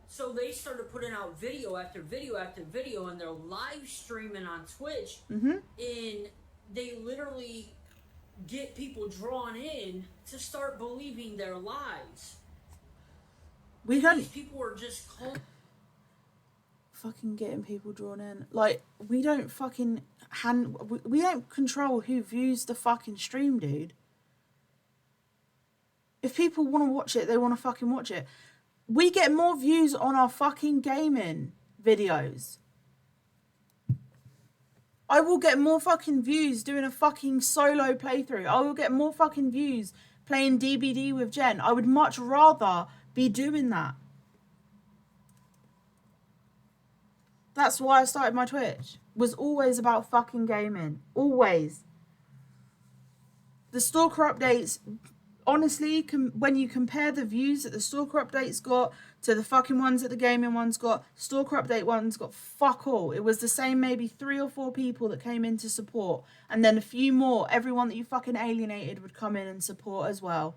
So they started putting out video after video after video, and they're live streaming on Twitch. Mm-hmm. And they literally get people drawn in to start believing their lies. These people are just fucking getting people drawn in. Like, we don't fucking we don't control who views the fucking stream, dude. If people want to watch it, they want to fucking watch it. We get more views on our fucking gaming videos. I will get more fucking views doing a fucking solo playthrough. I will get more fucking views playing DBD with Jenn. I would much rather be doing that. That's why I started my Twitch. Was always about fucking gaming. Always. The Stalker updates, honestly, when you compare the views that the Stalker updates got to the fucking ones that the gaming ones got, Stalker update ones got fuck all. It was the same maybe 3 or 4 people that came in to support, and then a few more, everyone that you fucking alienated would come in and support as well.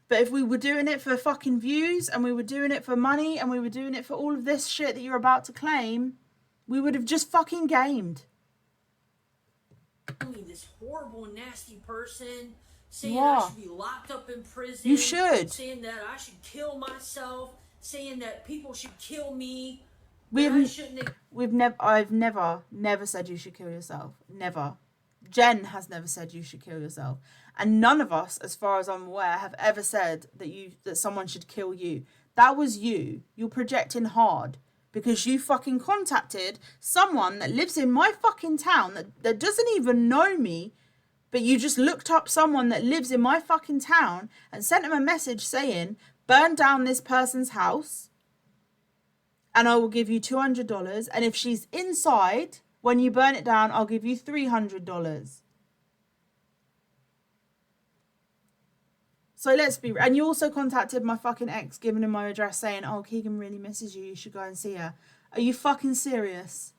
But if we were doing it for fucking views, and we were doing it for money, and we were doing it for all of this shit that you're about to claim, we would have just fucking gamed. This horrible, nasty person saying Yeah. I should be locked up in prison. You should. Saying that I should kill myself. Saying that people should kill me. I've never said you should kill yourself. Never. Jenn has never said you should kill yourself. And none of us, as far as I'm aware, have ever said that someone should kill you. That was you. You're projecting hard. Because you fucking contacted someone that lives in my fucking town that doesn't even know me, but you just looked up someone that lives in my fucking town and sent him a message saying, burn down this person's house and I will give you $200. And if she's inside, when you burn it down, I'll give you $300. So let's be... And you also contacted my fucking ex, giving him my address, saying, oh, Keegan really misses you. You should go and see her. Are you fucking serious?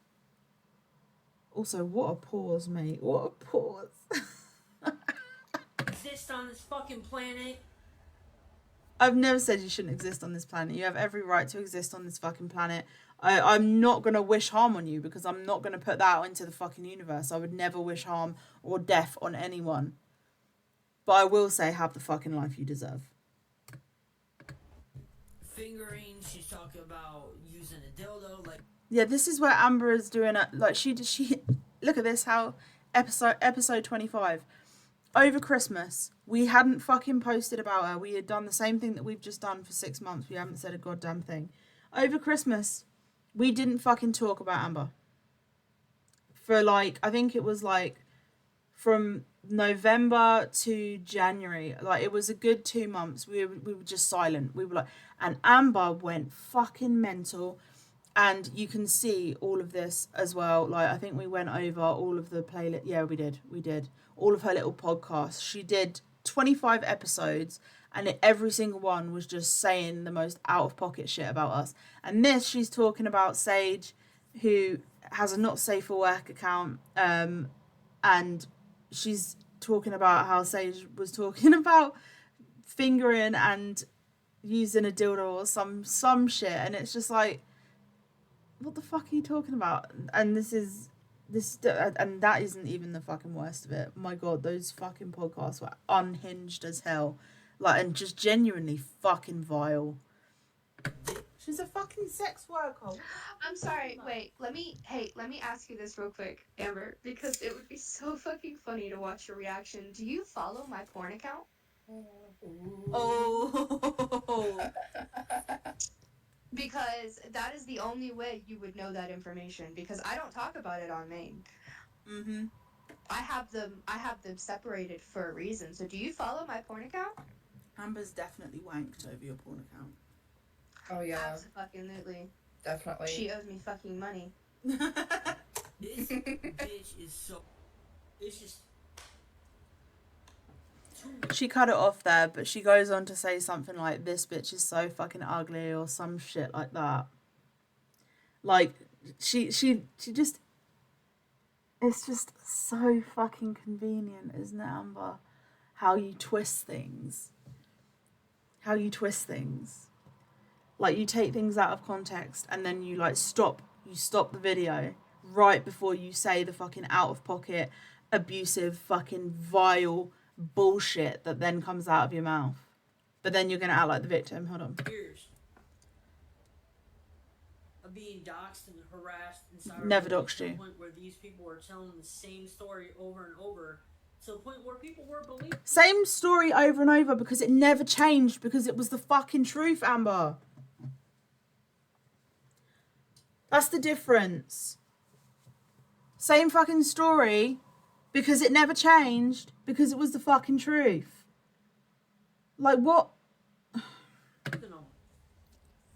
Also, what a pause, mate. What a pause. Exist on this fucking planet. I've never said you shouldn't exist on this planet. You have every right to exist on this fucking planet. I'm not going to wish harm on you, because I'm not going to put that out into the fucking universe. I would never wish harm or death on anyone. But I will say, have the fucking life you deserve. Fingering, she's talking about using a dildo, like... Yeah, this is where Amber is doing it. Like, she look at this, how episode 25. Over Christmas, we hadn't fucking posted about her. We had done the same thing that we've just done for 6 months. We haven't said a goddamn thing. Over Christmas, we didn't fucking talk about Amber. For like, I think it was like from November to January. Like, it was a good 2 months. We were just silent. We were like, and Amber went fucking mental. And you can see all of this as well. Like, I think we went over all of the playlist. Yeah, we did. All of her little podcasts. She did 25 episodes, and every single one was just saying the most out-of-pocket shit about us. And this, she's talking about Sage, who has a not safe for work account, and she's talking about how Sage was talking about fingering and using a dildo or some shit, and it's just like, what the fuck are you talking about? And and that isn't even the fucking worst of it. My god, those fucking podcasts were unhinged as hell, like, and just genuinely fucking vile. She's a fucking sex worker. I'm sorry. Wait, let me ask you this real quick, Amber, because it would be so fucking funny to watch your reaction. Do you follow my porn account? Oh. Because that is the only way you would know that information, because I don't talk about it on main. I have them separated for a reason. So do you follow my porn account? Amber's definitely wanked over your porn account. Oh yeah, Absolutely. definitely. She owes me fucking money. This bitch is so. It's just. She cut it off there, but she goes on to say something like, "This bitch is so fucking ugly," or some shit like that. Like, she just. It's just so fucking convenient, isn't it, Amber? How you twist things. How you twist things. Like, you take things out of context and then you like stop the video right before you say the fucking out of pocket, abusive, fucking vile bullshit that then comes out of your mouth. But then you're gonna act like the victim. Hold on. Years of being doxxed and harassed and Never doxed to you. the point where these people were telling the same story over and over, to the point where people were believing. Same story over and over because it never changed, because it was the fucking truth, Amber. That's the difference. Same fucking story because it never changed, because it was the fucking truth. Like, what?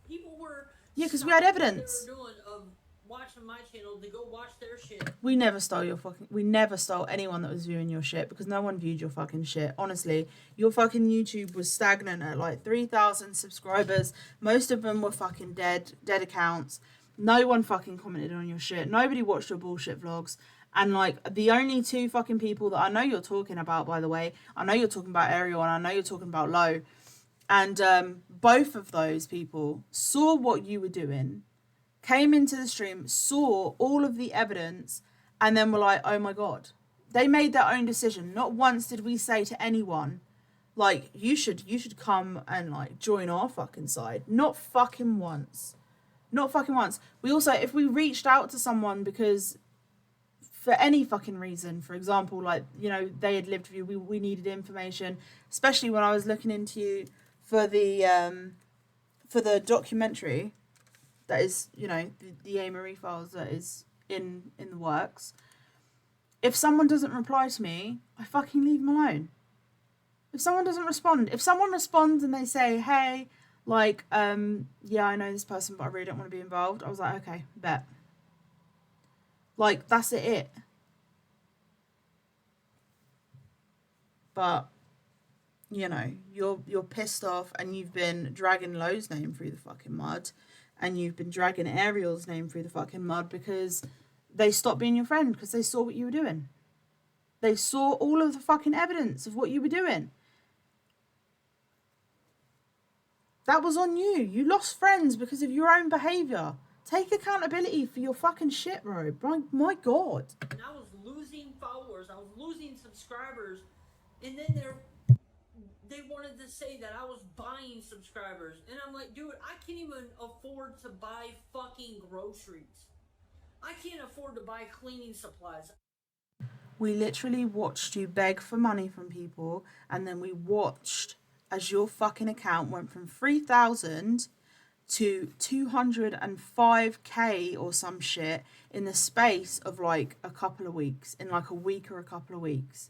People were. Yeah, because we had evidence. They were doing of watching my channel to go watch their shit. We never stole anyone that was viewing your shit, because no one viewed your fucking shit. Honestly, your fucking YouTube was stagnant at like 3,000 subscribers. Most of them were fucking dead accounts. No one fucking commented on your shit. Nobody watched your bullshit vlogs. And like, the only two fucking people that I know you're talking about, by the way, I know you're talking about Ariel and I know you're talking about Lo. And both of those people saw what you were doing, came into the stream, saw all of the evidence, and then were like, oh my God. They made their own decision. Not once did we say to anyone, like, you should come and like join our fucking side. Not fucking once. Not fucking once. We also, if we reached out to someone because for any fucking reason, for example, like, you know, they had lived with you, we needed information, especially when I was looking into you for the documentary that is, you know, the A. Marie files that is in the works. If someone doesn't reply to me, I fucking leave them alone. If someone doesn't respond, if someone responds and they say, hey, like, yeah, I know this person, but I really don't want to be involved, I was like, okay, bet. Like, that's it. But, you know, you're pissed off and you've been dragging Lo's name through the fucking mud, and you've been dragging Ariel's name through the fucking mud because they stopped being your friend because they saw what you were doing. They saw all of the fucking evidence of what you were doing. That was on you. You lost friends because of your own behaviour. Take accountability for your fucking shit, bro. My God. And I was losing followers. I was losing subscribers. And then they wanted to say that I was buying subscribers. And I'm like, dude, I can't even afford to buy fucking groceries. I can't afford to buy cleaning supplies. We literally watched you beg for money from people, and then we watched as your fucking account went from 3,000 to 205k or some shit in the space of like a couple of weeks, in like a week or a couple of weeks.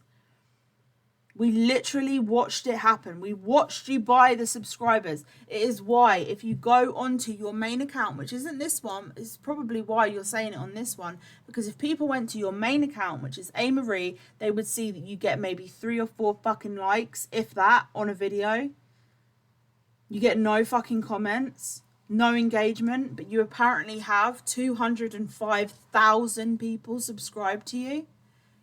We literally watched it happen. We watched you buy the subscribers. It is why, if you go onto your main account, which isn't this one, is probably why you're saying it on this one, because if people went to your main account, which is A. Marie, they would see that you get maybe 3 or 4 fucking likes, if that, on a video. You get no fucking comments, no engagement, but you apparently have 205,000 people subscribed to you.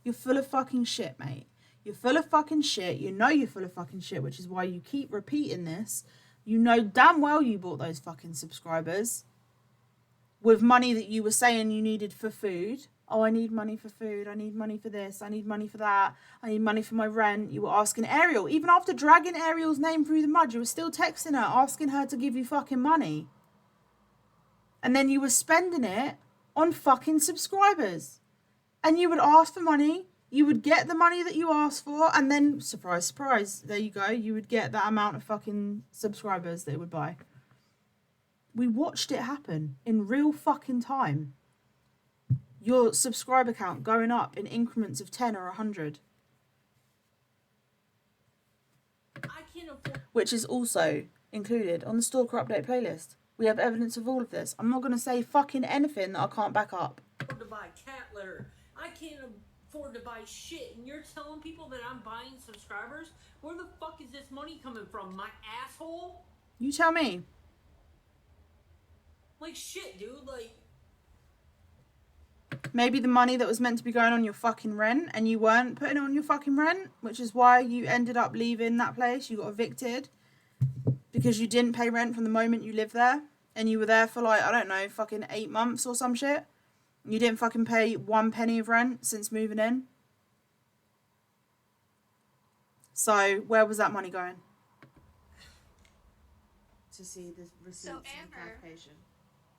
You're full of fucking shit, mate. You're full of fucking shit. You know you're full of fucking shit, which is why you keep repeating this. You know damn well you bought those fucking subscribers with money that you were saying you needed for food. Oh, I need money for food. I need money for this. I need money for that. I need money for my rent. You were asking Ariel. Even after dragging Ariel's name through the mud, you were still texting her, asking her to give you fucking money. And then you were spending it on fucking subscribers. And you would ask for money. You would get the money that you asked for, and then, surprise, surprise, there you go, you would get that amount of fucking subscribers that it would buy. We watched it happen in real fucking time. your subscriber count going up in increments of 10 or 100. I can't afford Which is also included on the Stalker Update playlist. We have evidence of all of this. I'm not going to say fucking anything that I can't back up. to buy cat litter. I can't afford to buy shit. And you're telling people that I'm buying subscribers? Where the fuck is this money coming from? My asshole? You tell me. Like, shit, dude. Like, Maybe the money that was meant to be going on your fucking rent and you weren't putting it on your fucking rent, which is why you ended up leaving that place. You got evicted because you didn't pay rent from the moment you lived there, and you were there for like, I don't know, fucking 8 months or some shit. You didn't fucking pay 1 penny of rent since moving in. So where was that money going? To see the receipts So and Amber- clarification.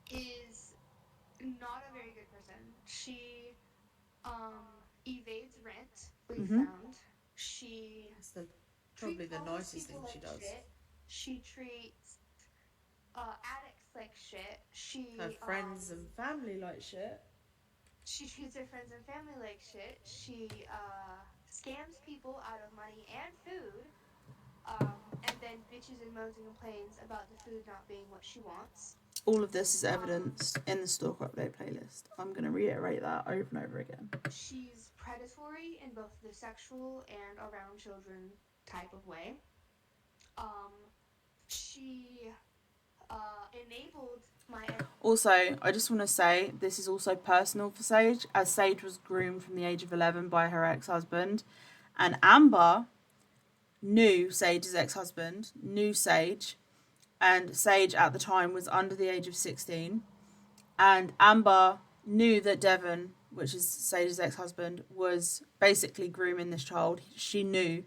Is not a very good person. She evades rent, we Mhm. found. She It's probably treats the homeless nicest thing people she like does. shit. She treats addicts like shit. She Her friends and family like shit. she treats her friends and family like shit. She scams people out of money and food. And then bitches and moans and complains about the food not being what she wants. All of this is evidence in the Stalker Update playlist. I'm going to reiterate that over and over again. She's predatory in both the sexual and around children type of way. She enabled my Also, I just want to say this is also personal for Sage, as Sage was groomed from the age of 11 by her ex-husband, and Amber knew Sage's ex-husband, knew Sage, and Sage at the time was under the age of 16, and Amber knew that Devon, which is Sage's ex-husband, was basically grooming this child. She knew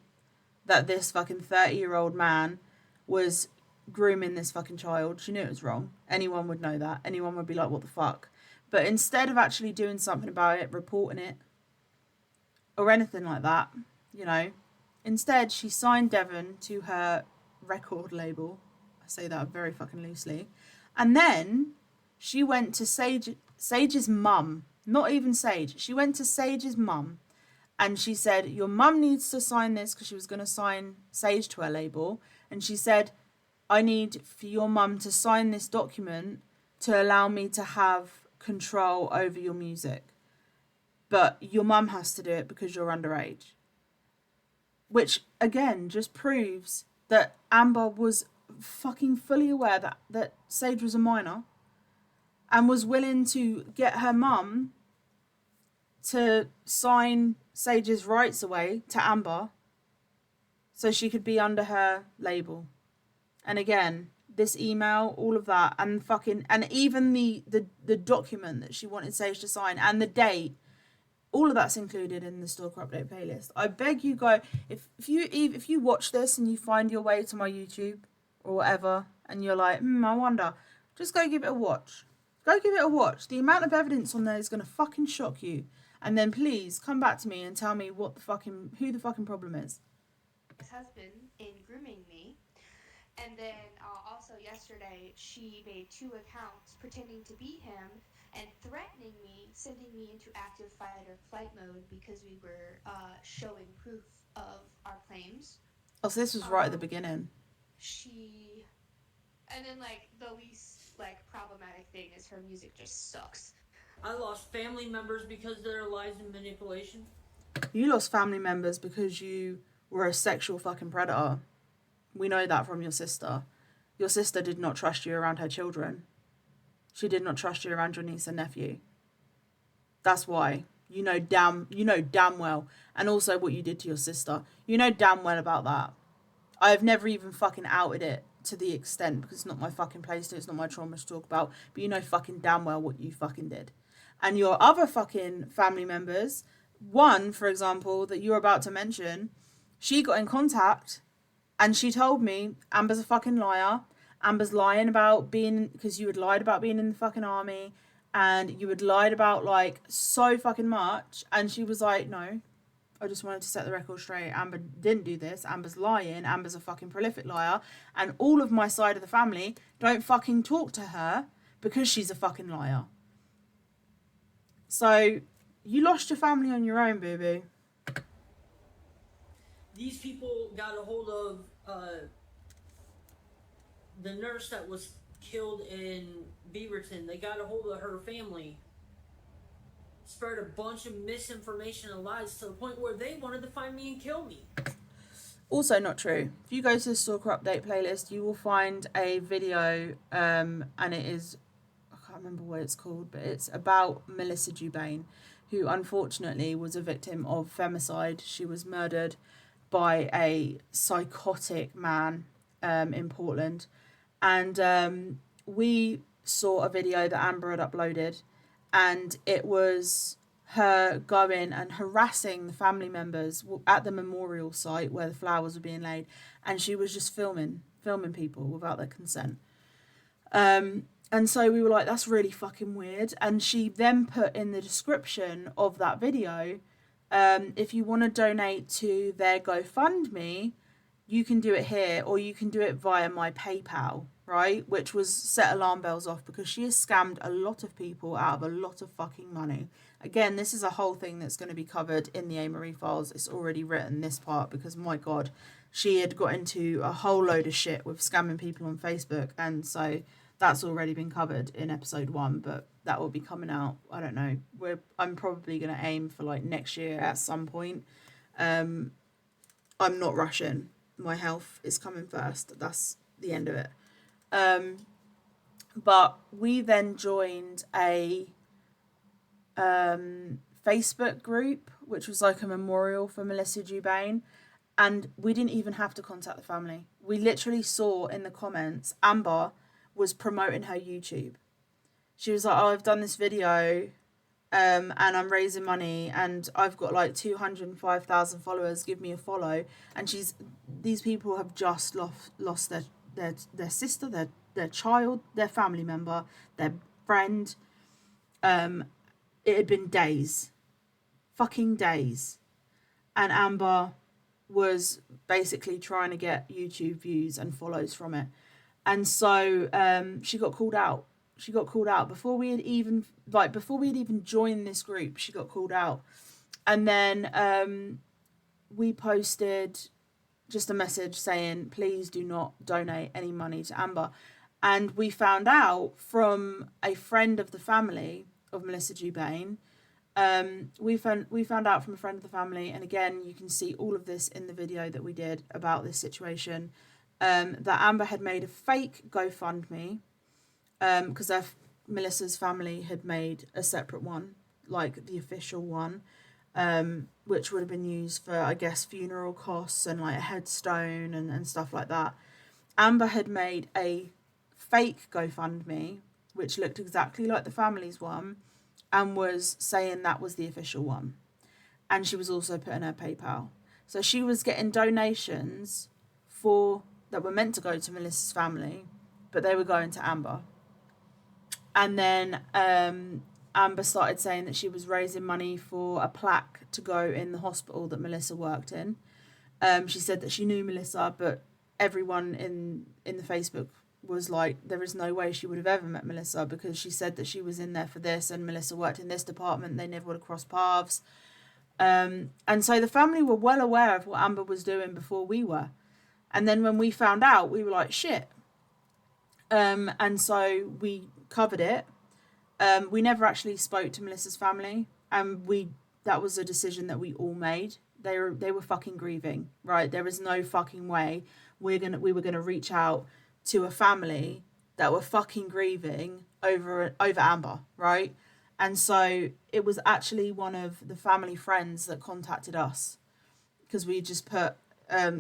that this fucking 30-year-old man was grooming this fucking child. She knew it was wrong. Anyone would know that. Anyone would be like, what the fuck? But instead of actually doing something about it, reporting it, or anything like that, you know, instead she signed Devon to her record label. I say that very fucking loosely. And then she went to Sage's mum, not even Sage. She went to Sage's mum and she said, your mum needs to sign this, because she was going to sign Sage to her label. And she said, I need for your mum to sign this document to allow me to have control over your music. But your mum has to do it because you're underage. Which, again, just proves that Amber was fucking fully aware that Sage was a minor and was willing to get her mum to sign Sage's rights away to Amber so she could be under her label. And again, this email, all of that, and even the document that she wanted Sage to sign and the date, all of that's included in the Stalker Update playlist. I beg you go, if you watch this and you find your way to my YouTube or whatever, and you're like, I wonder, just go give it a watch. Go give it a watch. The amount of evidence on there is gonna fucking shock you. And then please come back to me and tell me who the fucking problem is. ex-husband in grooming me. And then also yesterday, she made 2 accounts pretending to be him and threatening me, sending me into active fight or flight mode because we were showing proof of our claims. Oh, so this was right at the beginning. And then like the least like problematic thing is her music just sucks. I lost family members because of their lies and manipulation. You lost family members because you were a sexual fucking predator. We know that from your sister. Your sister did not trust you around her children. She did not trust you around your niece and nephew. That's why. You know damn well. And also what you did to your sister. You know damn well about that. I have never even fucking outed it to the extent, because it's not my fucking place to, it's not my trauma to talk about, but you know fucking damn well what you fucking did. And your other fucking family members, one, for example, that you're about to mention, she got in contact and she told me, Amber's a fucking liar. Amber's lying about being, because you had lied about being in the fucking army, and you had lied about like so fucking much. And she was like, no, I just wanted to set the record straight. Amber didn't do this. Amber's lying. Amber's a fucking prolific liar. And all of my side of the family don't fucking talk to her because she's a fucking liar. So you lost your family on your own, boo boo. These people got a hold of the nurse that was killed in Beaverton. They got a hold of her family, spread a bunch of misinformation and lies to the point where they wanted to find me and kill me. Also not true. If you go to the Stalker Update playlist, you will find a video, and it is, I can't remember what it's called, but it's about Melissa Dubane, who unfortunately was a victim of femicide. She was murdered by a psychotic man in Portland. And we saw a video that Amber had uploaded, and it was her going and harassing the family members at the memorial site where the flowers were being laid, and she was just filming people without their consent. And so we were like, that's really fucking weird. And she then put in the description of that video, if you want to donate to their GoFundMe, you can do it here, or you can do it via my PayPal, right? Which was set alarm bells off, because she has scammed a lot of people out of a lot of fucking money. Again, this is a whole thing that's going to be covered in the A. Marie files. It's already written, this part, because my God, she had got into a whole load of shit with scamming people on Facebook. And so that's already been covered in episode 1, but that will be coming out, I don't know. I'm probably going to aim for like next year at some point. I'm not rushing. My health is coming first. That's the end of it. But we then joined a Facebook group, which was like a memorial for Melissa Dubane, and we didn't even have to contact the family. We literally saw in the comments Amber was promoting her YouTube. She was like, oh, I've done this video, and I'm raising money, and I've got like 205,000 followers, give me a follow. And these people have just lost their sister, their child, their family member, their friend. It had been days, fucking days, and Amber was basically trying to get YouTube views and follows from it. And so she got called out. She got called out before we had even joined this group. She got called out. And then we posted just a message saying, please do not donate any money to Amber. And we found out from a friend of the family of Melissa Dubane. We found out from a friend of the family, and again, you can see all of this in the video that we did about this situation, that Amber had made a fake GoFundMe, because Melissa's family had made a separate one, like the official one, which would have been used for, I guess, funeral costs and like a headstone and stuff like that. Amber had made a fake GoFundMe, which looked exactly like the family's one, and was saying that was the official one. And she was also putting her PayPal. So she was getting donations that were meant to go to Melissa's family, but they were going to Amber. And then Amber started saying that she was raising money for a plaque to go in the hospital that Melissa worked in. She said that she knew Melissa, but everyone in the Facebook was like, there is no way she would have ever met Melissa, because she said that she was in there for this and Melissa worked in this department. They never would have crossed paths. And so the family were well aware of what Amber was doing before we were. And then when we found out, we were like, shit. And so we covered it. We never actually spoke to Melissa's family, and that was a decision that we all made. They were fucking grieving, right? There is no fucking way we were gonna reach out to a family that were fucking grieving over Amber, right? And so it was actually one of the family friends that contacted us, because we just put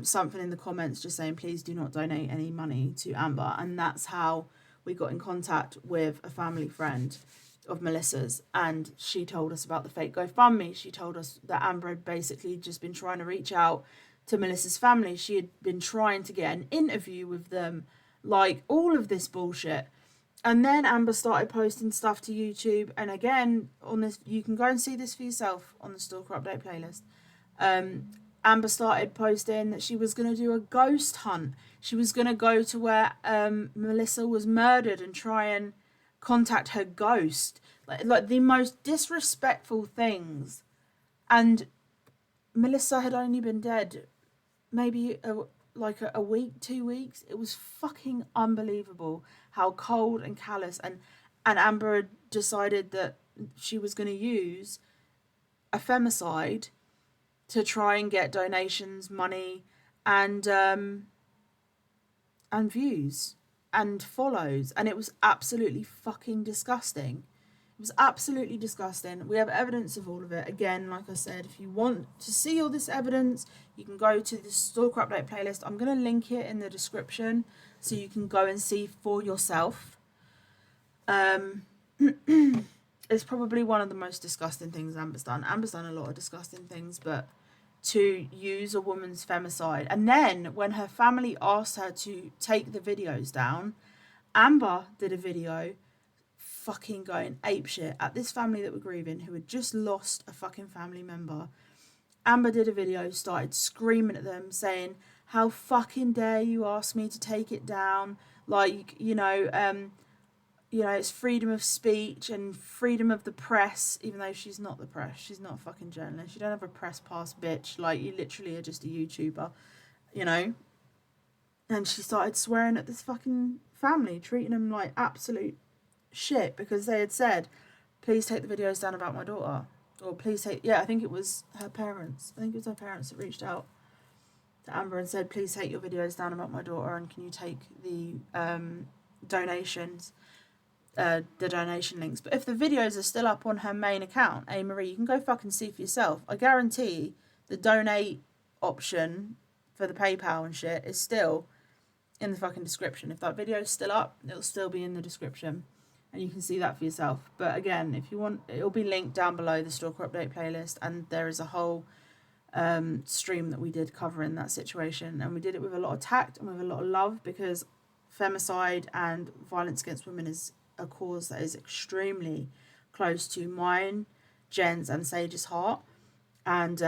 something in the comments just saying, please do not donate any money to Amber. And that's how we got in contact with a family friend of Melissa's, and she told us about the fake GoFundMe. She told us that Amber had basically just been trying to reach out to Melissa's family. She had been trying to get an interview with them, like all of this bullshit. And then Amber started posting stuff to YouTube, and again, on this, you can go and see this for yourself on the Stalker Update playlist. Amber started posting that she was going to do a ghost hunt. She was going to go to where Melissa was murdered and try and contact her ghost. like the most disrespectful things. And Melissa had only been dead maybe a week, 2 weeks. It was fucking unbelievable how cold and callous. And Amber had decided that she was going to use a femicide to try and get donations, money, and views and follows. And it was absolutely fucking disgusting. It was absolutely disgusting. We have evidence of all of it. Again, like I said, if you want to see all this evidence, you can go to the Stalker Update playlist. I'm going to link it in the description so you can go and see for yourself. It's probably one of the most disgusting things Amber's done. Amber's done a lot of disgusting things, but to use a woman's femicide. And then when her family asked her to take the videos down, Amber did a video fucking going apeshit at this family that were grieving, who had just lost a fucking family member. Amber did a video, started screaming at them, saying, how fucking dare you ask me to take it down? Like, it's freedom of speech and freedom of the press, even though she's not the press. She's not a fucking journalist. You don't have a press pass, bitch. Like, you literally are just a YouTuber, And she started swearing at this fucking family, treating them like absolute shit because they had said, please take the videos down about my daughter. Or please take, I think it was her parents. I think it was her parents that reached out to Amber and said, please take your videos down about my daughter, and can you take the donations, the donation links. But if the videos are still up on her main account, Marie, you can go fucking see for yourself. I guarantee the donate option for the PayPal and shit is still in the fucking description. If that video is still up, it'll still be in the description. And you can see that for yourself. But again, if you want, it'll be linked down below the Stalker Update playlist. And there is a whole stream that we did covering that situation. And we did it with a lot of tact and with a lot of love, because femicide and violence against women is a cause that is extremely close to mine, Jenn's and Sage's heart. And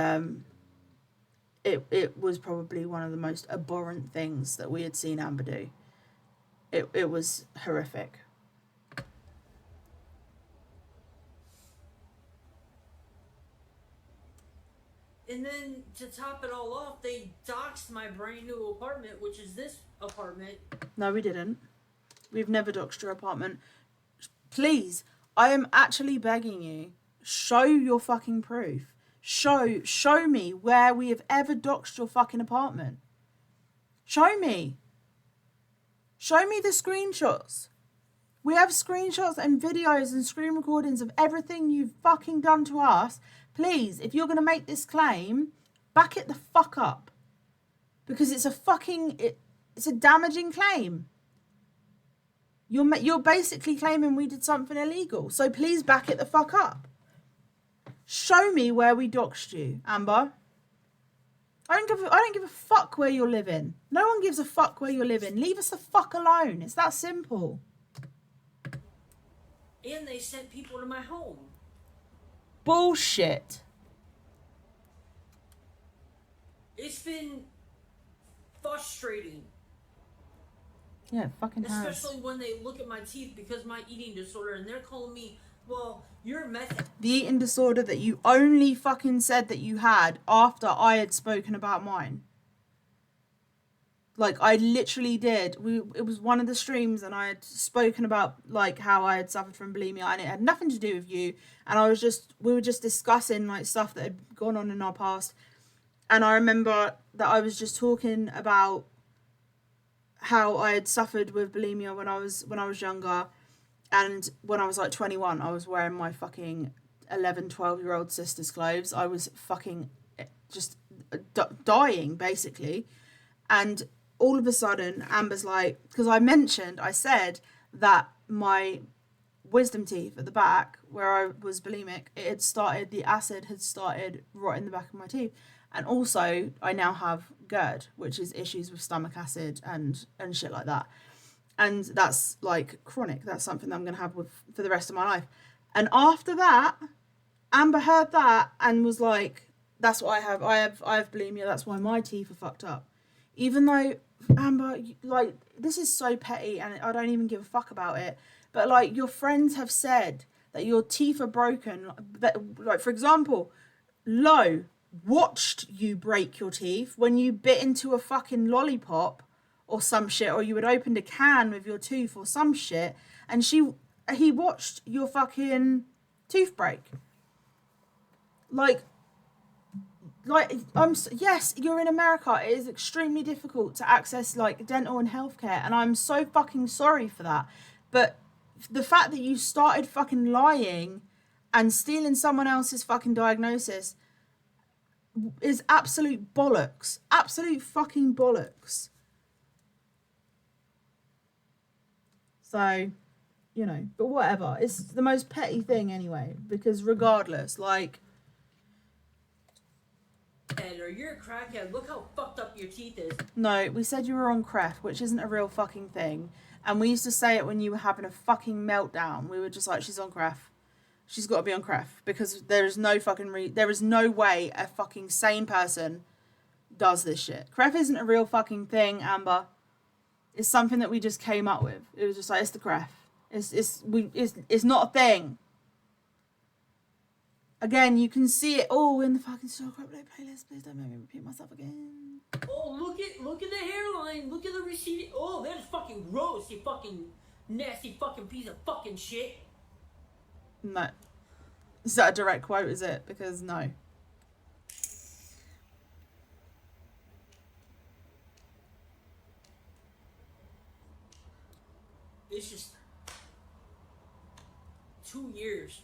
it was probably one of the most abhorrent things that we had seen Amber do. It was horrific. And then to top it all off, they doxed my brand new apartment, which is this apartment. No, we didn't. We've never doxed your apartment. Please, I am actually begging you, show your fucking proof. Show me where we have ever doxed your fucking apartment. Show me. Show me the screenshots. We have screenshots and videos and screen recordings of everything you've fucking done to us. Please, if you're going to make this claim, back it the fuck up. Because it's a damaging claim. You're basically claiming we did something illegal. So please back it the fuck up. Show me where we doxed you, Amber. I don't give a fuck where you're living. No one gives a fuck where you're living. Leave us the fuck alone. It's that simple. And they sent people to my home. Bullshit. It's been frustrating. Yeah, it fucking has. Especially when they look at my teeth because of my eating disorder, and they're calling me, well, you're a meth. The eating disorder that you only fucking said that you had after I had spoken about mine. Like, I literally did. It was one of the streams, and I had spoken about, like, how I had suffered from bulimia, and it had nothing to do with you. And we were just discussing, like, stuff that had gone on in our past. And I remember that I was just talking about how I had suffered with bulimia when I was younger. And when I was, like, 21, I was wearing my fucking 11, 12-year-old sister's clothes. I was fucking just dying, basically. And all of a sudden, Amber's like, because I said that my wisdom teeth at the back, where I was bulimic, the acid had started rotting the back of my teeth. And also, I now have GERD, which is issues with stomach acid and shit like that. And that's, like, chronic. That's something that I'm going to have for the rest of my life. And after that, Amber heard that and was like, that's what I have. I have bulimia. That's why my teeth are fucked up. Even though, Amber, like, this is so petty and I don't even give a fuck about it. But, like, your friends have said that your teeth are broken, that, like, for example, Lo watched you break your teeth when you bit into a fucking lollipop or some shit, or you had opened a can with your tooth or some shit, and he watched your fucking tooth break. Like, yes, you're in America. It is extremely difficult to access like dental and healthcare, and I'm so fucking sorry for that. But the fact that you started fucking lying and stealing someone else's fucking diagnosis is absolute bollocks. Absolute fucking bollocks. So, you know, but whatever. It's the most petty thing anyway, because regardless, like... Or you're a crackhead. Look how fucked up your teeth is. No, we said you were on cref, which isn't a real fucking thing. And we used to say it when you were having a fucking meltdown. We were just like, she's on cref. She's got to be on cref. Because there is no fucking there is no way a fucking sane person does this shit. Cref isn't a real fucking thing, Amber. It's something that we just came up with. It was just like, it's the cref. It's not a thing. Again, you can see it all in the fucking Stalker update playlist. Please don't make me repeat myself again. Oh, look at the hairline. Look at the receding. Oh, that's fucking gross. You fucking nasty fucking piece of fucking shit. No. Is that a direct quote, is it? Because no. It's just 2 years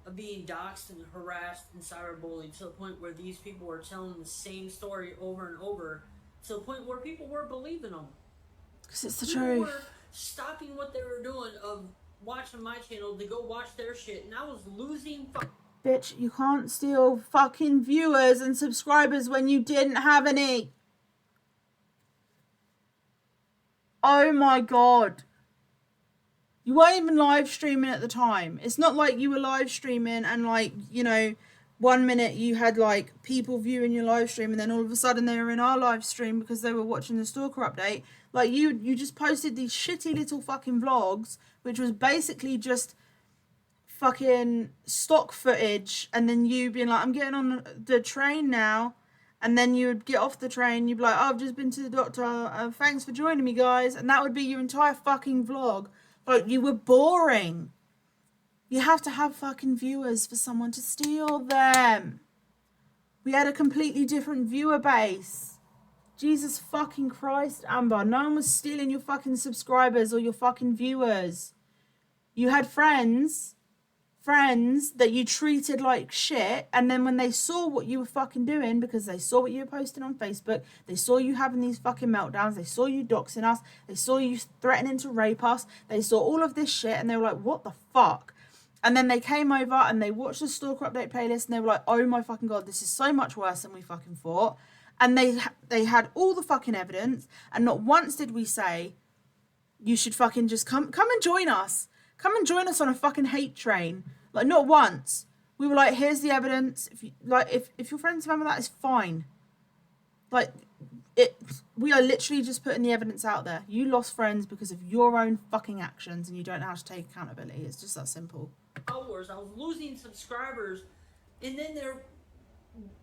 of being doxxed and harassed and cyberbullied to the point where these people were telling the same story over and over, to the point where people were believing them. Because it's the People truth. were stopping what they were doing of watching my channel to go watch their shit, and I was losing Bitch, you can't steal fucking viewers and subscribers when you didn't have any. Oh my god. You weren't even live streaming at the time. It's not like you were live streaming and, like, you know, 1 minute you had like people viewing your live stream and then all of a sudden they were in our live stream because they were watching the Stalker update. Like, you just posted these shitty little fucking vlogs, which was basically just fucking stock footage, and then you being like, I'm getting on the train now, and then you would get off the train, you'd be like, oh, I've just been to the doctor, thanks for joining me, guys, and that would be your entire fucking vlog. Like, you were boring. You have to have fucking viewers for someone to steal them. We had a completely different viewer base. Jesus fucking Christ, Amber. No one was stealing your fucking subscribers or your fucking viewers. You had friends that you treated like shit, and then when they saw what you were fucking doing, because they saw what you were posting on Facebook, they saw you having these fucking meltdowns, they saw you doxing us, they saw you threatening to rape us, they saw all of this shit, and they were like, what the fuck? And then they came over and they watched the Stalker update playlist, and they were like, oh my fucking god, this is so much worse than we fucking thought. And they had all the fucking evidence, and not once did we say, you should fucking just come and join us. Come and join us on a fucking hate train. Like, not once. We were like, here's the evidence. If you, like, if your friends remember that, it's fine. Like, we are literally just putting the evidence out there. You lost friends because of your own fucking actions, and you don't know how to take accountability. It's just that simple. followers. I was losing subscribers, and then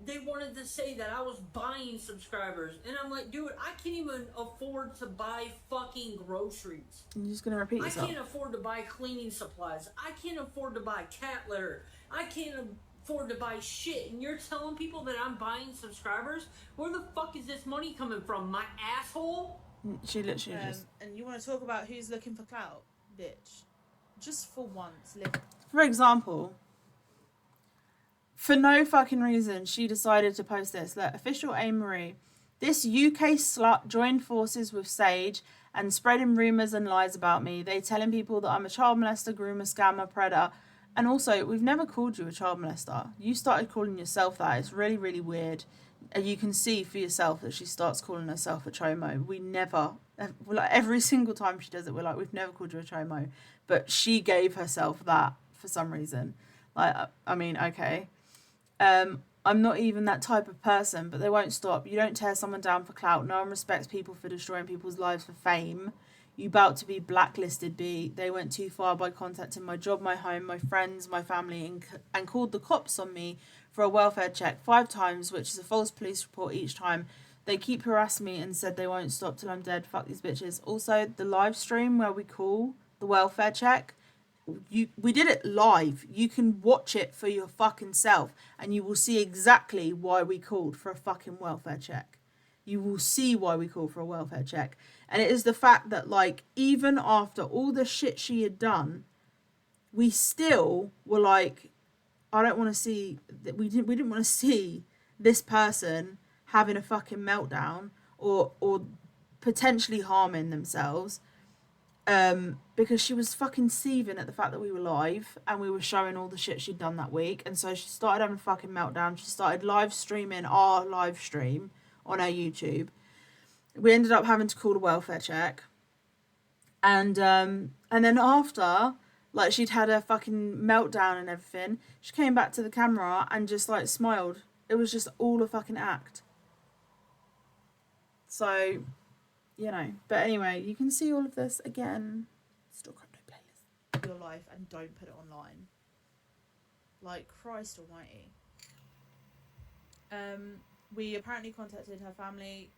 they wanted to say that I was buying subscribers, and I'm like, dude, I can't even afford to buy fucking groceries. You're just gonna repeat yourself. I can't afford to buy cleaning supplies. I can't afford to buy cat litter. I can't afford to buy shit. And you're telling people that I'm buying subscribers? Where the fuck is this money coming from? My asshole? She literally just... And you want to talk about who's looking for clout? Bitch. Just for once, live. For example, for no fucking reason, she decided to post this. Look, official Marie. This UK slut joined forces with Sage and spreading rumours and lies about me. They telling people that I'm a child molester, groomer, scammer, predator. And also, we've never called you a child molester. You started calling yourself that. It's really, really weird. You can see for yourself that she starts calling herself a chomo. We never, like, every single time she does it, we're like, we've never called you a chomo. But she gave herself that for some reason. Like, I mean, okay. I'm not even that type of person, but they won't stop. You don't tear someone down for clout. No one respects people for destroying people's lives for fame. You about to be blacklisted, B. They went too far by contacting my job, my home, my friends, my family, and called the cops on me for a welfare check 5 times, which is a false police report each time. They keep harassing me and said they won't stop till I'm dead. Fuck these bitches. Also, the live stream where we call the welfare check, we did it live. You can watch it for your fucking self and you will see exactly why we called for a fucking welfare check. You will see why we called for a welfare check. And it is the fact that, like, even after all the shit she had done, we still were like, I don't want to see that. We didn't want to see this person having a fucking meltdown or potentially harming themselves, because she was fucking seething at the fact that we were live and we were showing all the shit she'd done that week. And so she started having a fucking meltdown. She started live streaming our live stream on our YouTube. We ended up having to call a welfare check. And then after, like, she'd had a fucking meltdown and everything, she came back to the camera and just, like, smiled. It was just all a fucking act. So, you know. But anyway, you can see all of this again. Still crypto playlist. Your life and don't put it online. Like, Christ almighty. We apparently contacted her family.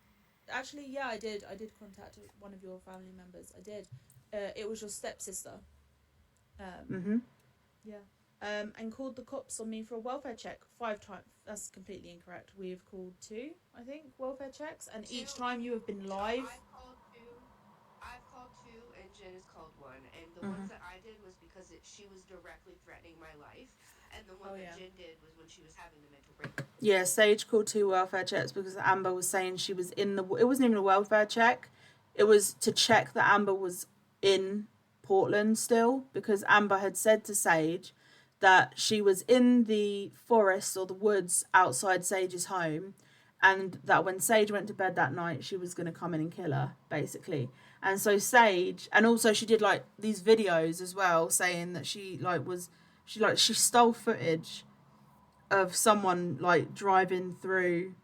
Actually, yeah, I did contact one of your family members. I did. It was your stepsister. Yeah. And called the cops on me for a welfare check 5 times. That's completely incorrect. We've called 2, I think, welfare checks, and each time you have been live. I've called 2, and Jenn has called 1. And the ones that I did was because she was directly threatening my life, and the one that Jenn did was when she was having the mental breakdown. Yeah, Sage called 2 welfare checks because Amber was saying she was in the. It wasn't even a welfare check. It was to check that Amber was in Portland still, because Amber had said to Sage that she was in the forest or the woods outside Sage's home, and that when Sage went to bed that night, she was going to come in and kill her, basically. And so Sage, and also she did, like, these videos as well saying that she stole footage of someone, like, driving through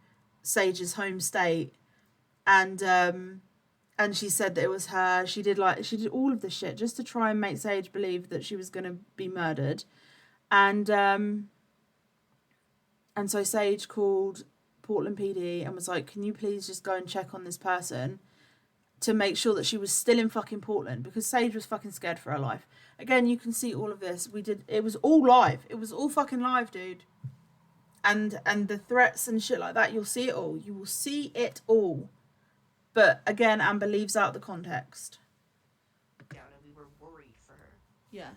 Sage's home state, and she said that it was her. She did all of this shit just to try and make Sage believe that she was going to be murdered. And so Sage called Portland PD and was like, can you please just go and check on this person to make sure that she was still in fucking Portland, because Sage was fucking scared for her life. Again, you can see all of this. It was all live. It was all fucking live, dude. And the threats and shit like that, you'll see it all. You will see it all. But again, Amber leaves out the context. Down, and we were worried for her. Yeah.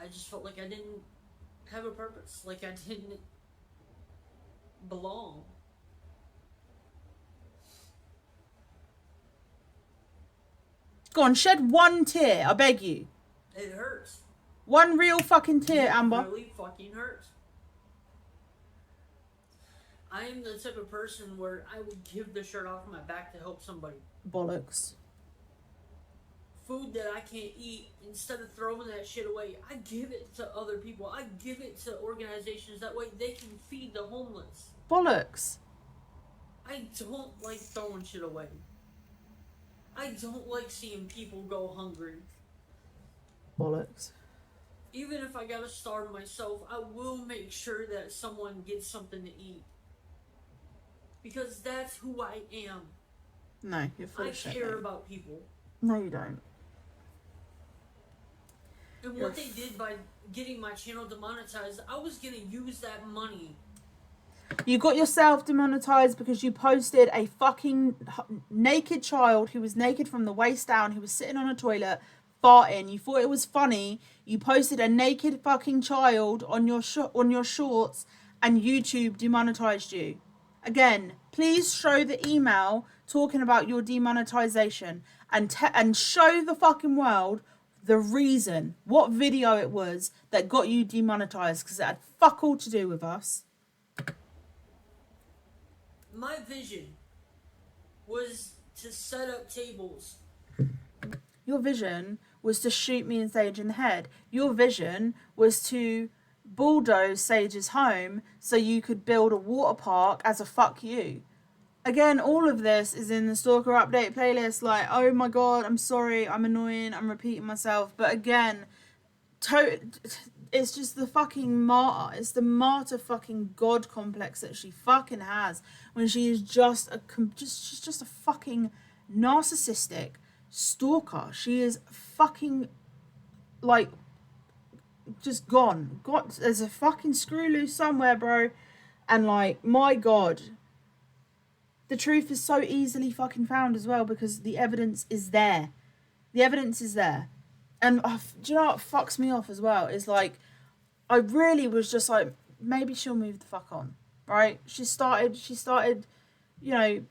I just felt like I didn't have a purpose. Like I didn't belong. Go on, shed one tear, I beg you. It hurts. One real fucking tear, Amber. It really fucking hurts. I am the type of person where I would give the shirt off my back to help somebody. Bollocks. Food that I can't eat, instead of throwing that shit away, I give it to other people. I give it to organizations, that way they can feed the homeless. Bollocks. I don't like throwing shit away. I don't like seeing people go hungry. Bollocks. Even if I gotta starve myself, I will make sure that someone gets something to eat. Because that's who I am. No, you're full I of shit. care Mate. about people. No, you don't. And what they did by getting my channel demonetized, I was gonna use that money. You got yourself demonetized because you posted a fucking naked child who was naked from the waist down, who was sitting on a toilet farting. You thought it was funny. You posted a naked fucking child on your shorts, and YouTube demonetized you. Again, please show the email talking about your demonetization and show the fucking world the reason, what video it was that got you demonetized, because it had fuck all to do with us. My vision was to set up tables. Your vision was to shoot me and Sage in the head. Your vision was to bulldoze Sage's home so you could build a water park as a fuck you. again, all of this is in the Stalker update playlist. Like, oh my god, I'm sorry, I'm annoying, I'm repeating myself. But again, it's just the fucking martyr. It's the martyr fucking god complex that she fucking has when she is she's just a fucking narcissistic stalker. She is fucking like just gone. Got there's a fucking screw loose somewhere, bro. And like, my god, the truth is so easily fucking found as well because the evidence is there. The evidence is there. And do you know what fucks me off as well? Is like, I really was just like, maybe she'll move the fuck on, right? She started, you know,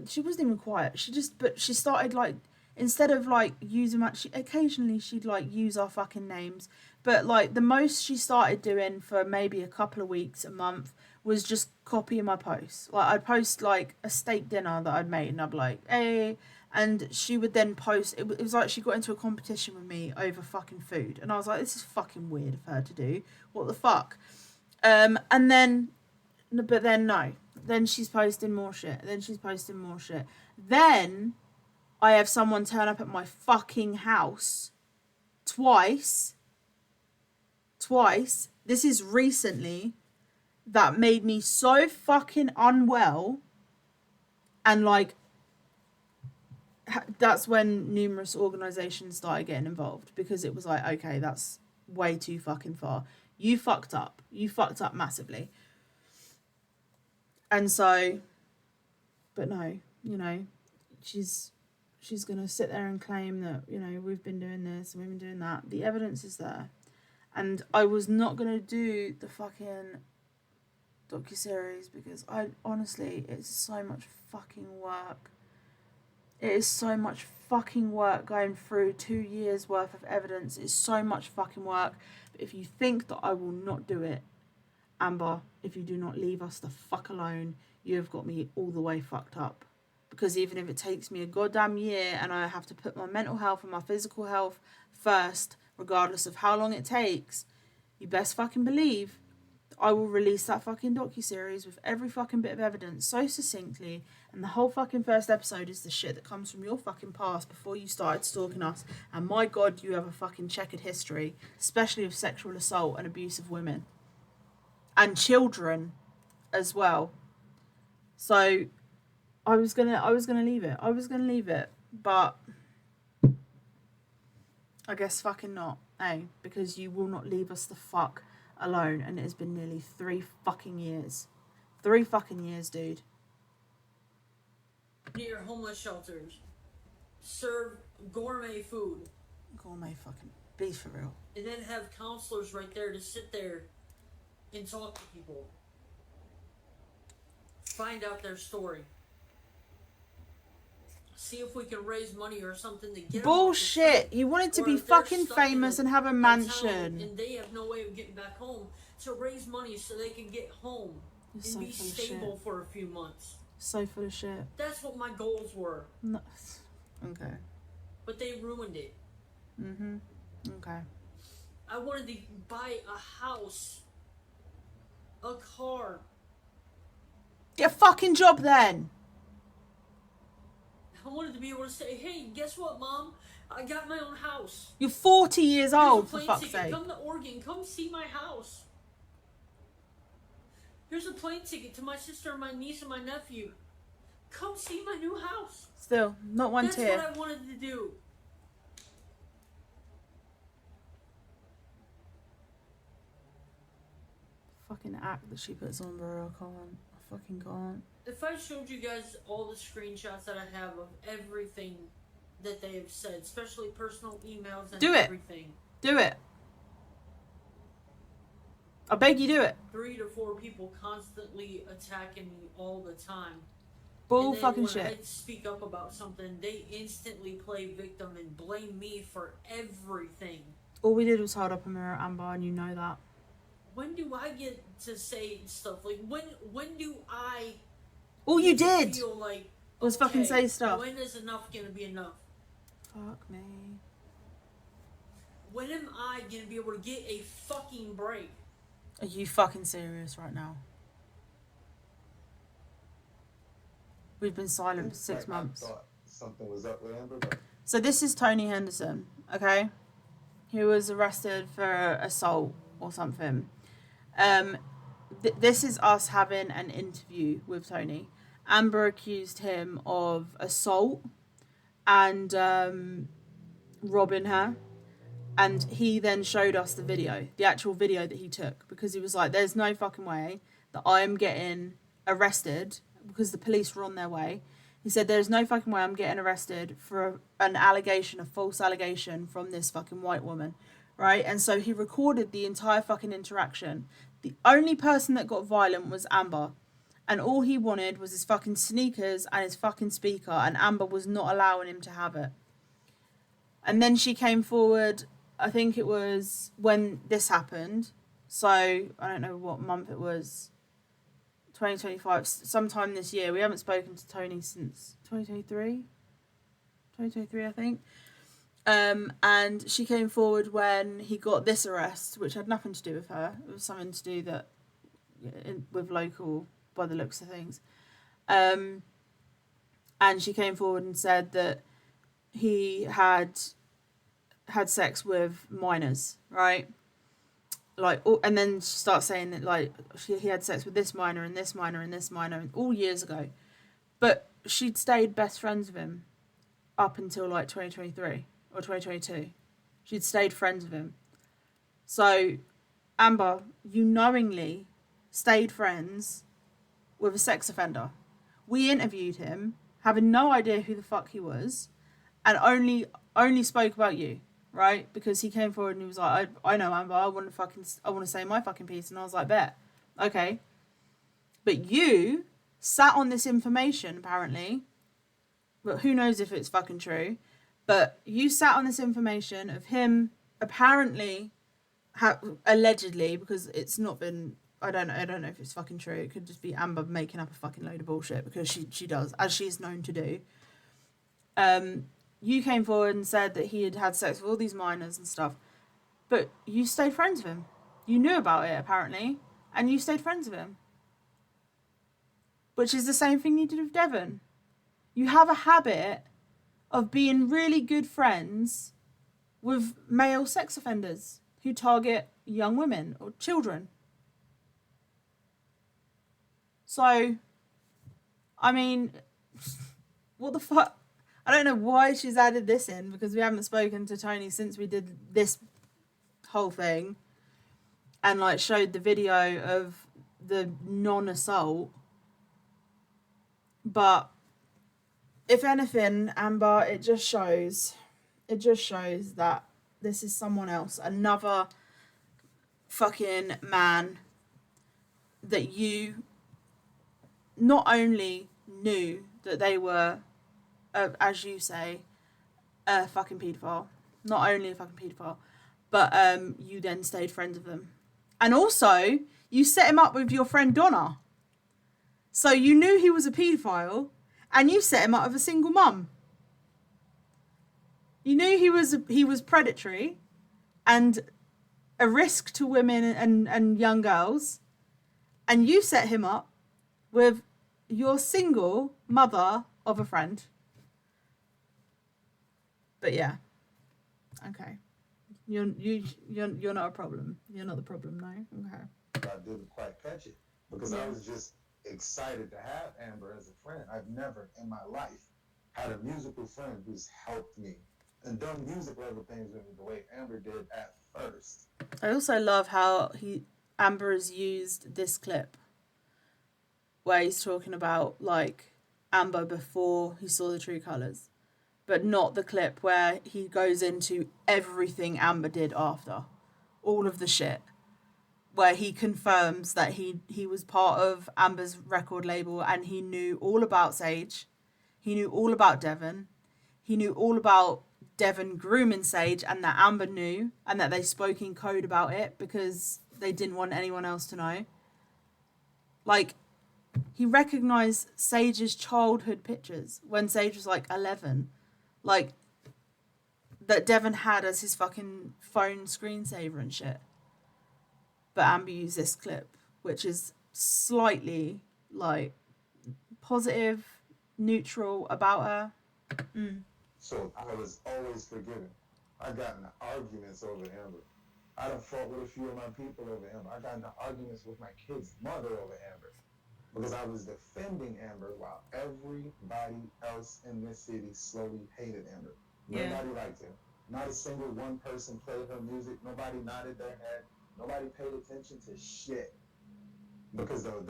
she wasn't even quiet. But she started like, instead of like using occasionally she'd like use our fucking names. But like the most she started doing for maybe a couple of weeks, a month, was just copying my posts. Like I'd post like a steak dinner that I'd made and I'd be like, hey, and she would then post, it was like she got into a competition with me over fucking food. And I was like, this is fucking weird of her to do. What the fuck? And then, but then no. Then she's posting more shit. Then I have someone turn up at my fucking house twice. This is recently, that made me so fucking unwell. And like, that's when numerous organisations started getting involved because it was like, okay, that's way too fucking far. You fucked up massively. And so, but no, you know, she's gonna sit there and claim that, you know, we've been doing this and we've been doing that. The evidence is there. And I was not gonna do the fucking docuseries because I honestly, it's so much fucking work. It is so much fucking work going through 2 years worth of evidence. It's so much fucking work. But if you think that I will not do it, Amber, if you do not leave us the fuck alone, you have got me all the way fucked up. Because even if it takes me a goddamn year and I have to put my mental health and my physical health first, regardless of how long it takes, you best fucking believe I will release that fucking docuseries with every fucking bit of evidence so succinctly, and the whole fucking first episode is the shit that comes from your fucking past before you started stalking us, and my god, you have a fucking checkered history, especially of sexual assault and abuse of women. And children as well. So I was gonna leave it. But I guess fucking not, eh? Because you will not leave us the fuck alone, and it has been nearly 3 fucking years. 3 fucking years, dude. Near homeless shelters. Serve gourmet food. Gourmet fucking, be for real. And then have counselors right there to sit there and talk to people. Find out their story. See if we can raise money or something to get bullshit. You wanted to be fucking famous and have a mansion. And they have no way of getting back home. To raise money so they can get home and so be stable for a few months. So full of shit. That's what my goals were. No. Okay. But they ruined it. Mm-hmm. Okay. I wanted to buy a house. A car. Get a fucking job then. I wanted to be able to say, hey, guess what, Mom? I got my own house. You're 40 years old, for fuck's sake. Come to Oregon. Come see my house. Here's a plane ticket to my sister, my niece, and my nephew. Come see my new house. Still, not one tear. That's what I wanted to do. Fucking act that she puts on, bro. I can't. I fucking can't. If I showed you guys all the screenshots that I have of everything that they have said, especially personal emails and everything. Do it. I beg you, do it. 3 to 4 people constantly attacking me all the time. Bull fucking shit. When I speak up about something, they instantly play victim and blame me for everything. All we did was hold up a mirror, Amber, and you know that. When do I get to say stuff? Like, when do I... All you did feel like, was fucking say stuff. When is enough gonna be enough? Fuck me. When am I gonna be able to get a fucking break? Are you fucking serious right now? We've been silent for 6 months. I thought something was up with Amber, but So this is Tony Henderson, okay? He was arrested for assault or something. This is us having an interview with Tony. Amber accused him of assault and robbing her. And he then showed us the video, the actual video that he took, because he was like, there's no fucking way that I am getting arrested because the police were on their way. He said, there's no fucking way I'm getting arrested for an allegation, a false allegation from this fucking white woman, right? And so he recorded the entire fucking interaction. The only person that got violent was Amber. And all he wanted was his fucking sneakers and his fucking speaker, and Amber was not allowing him to have it. And then she came forward, I think it was when this happened. So, I don't know what month it was. 2025, sometime this year. We haven't spoken to Tony since 2023. 2023, I think. And she came forward when he got this arrest, which had nothing to do with her. It was something to do with local, by the looks of things. And she came forward and said that he had sex with minors, right? Like, and then she starts saying that, like, he had sex with this minor and this minor and this minor, and all years ago. But she'd stayed best friends with him up until, like, 2023 or 2022. She'd stayed friends with him. So, Amber, you knowingly stayed friends with a sex offender. We interviewed him, having no idea who the fuck he was, and only spoke about you. Right? Because he came forward and he was like, I know Amber, I want to say my fucking piece. And I was like, bet. Okay. But you sat on this information, apparently. But who knows if it's fucking true. But you sat on this information of him apparently, allegedly, because it's not been, I don't know if it's fucking true. It could just be Amber making up a fucking load of bullshit, because she does, as she's known to do. You came forward and said that he had had sex with all these minors and stuff. But you stayed friends with him. You knew about it, apparently. And you stayed friends with him. Which is the same thing you did with Devon. You have a habit of being really good friends with male sex offenders who target young women or children. So, I mean, what the fuck? I don't know why she's added this in, because we haven't spoken to Tony since we did this whole thing and, like, showed the video of the non-assault. But if anything, Amber, it just shows that this is someone else, another fucking man that you not only knew that they were, as you say, a fucking paedophile. Not only a fucking paedophile, but you then stayed friends with them. And also, you set him up with your friend Donna. So you knew he was a paedophile, and you set him up with a single mum. You knew he was predatory and a risk to women and young girls, and you set him up with your single mother of a friend. But yeah, okay. You're not a problem. You're not the problem, no. Okay. I didn't quite catch it because I was just excited to have Amber as a friend. I've never in my life had a musical friend who's helped me and done musical other things with me the way Amber did at first. I also love how Amber has used this clip where he's talking about, like, Amber before he saw the true colours, but not the clip where he goes into everything Amber did after. All of the shit. Where he confirms that he was part of Amber's record label and he knew all about Sage. He knew all about Devon. He knew all about Devon grooming Sage, and that Amber knew, and that they spoke in code about it because they didn't want anyone else to know. Like, he recognised Sage's childhood pictures when Sage was like 11. Like, that Devon had as his fucking phone screensaver and shit. But Amber used this clip, which is slightly, like, positive, neutral about her. So I was always forgiving. I got into arguments over Amber. I done fought with a few of my people over Amber. I got into arguments with my kid's mother over Amber because I was defending Amber while everybody else in this city slowly hated Amber. Yeah. Nobody liked her. Not a single one person played her music. Nobody nodded their head. Nobody paid attention to shit. Because her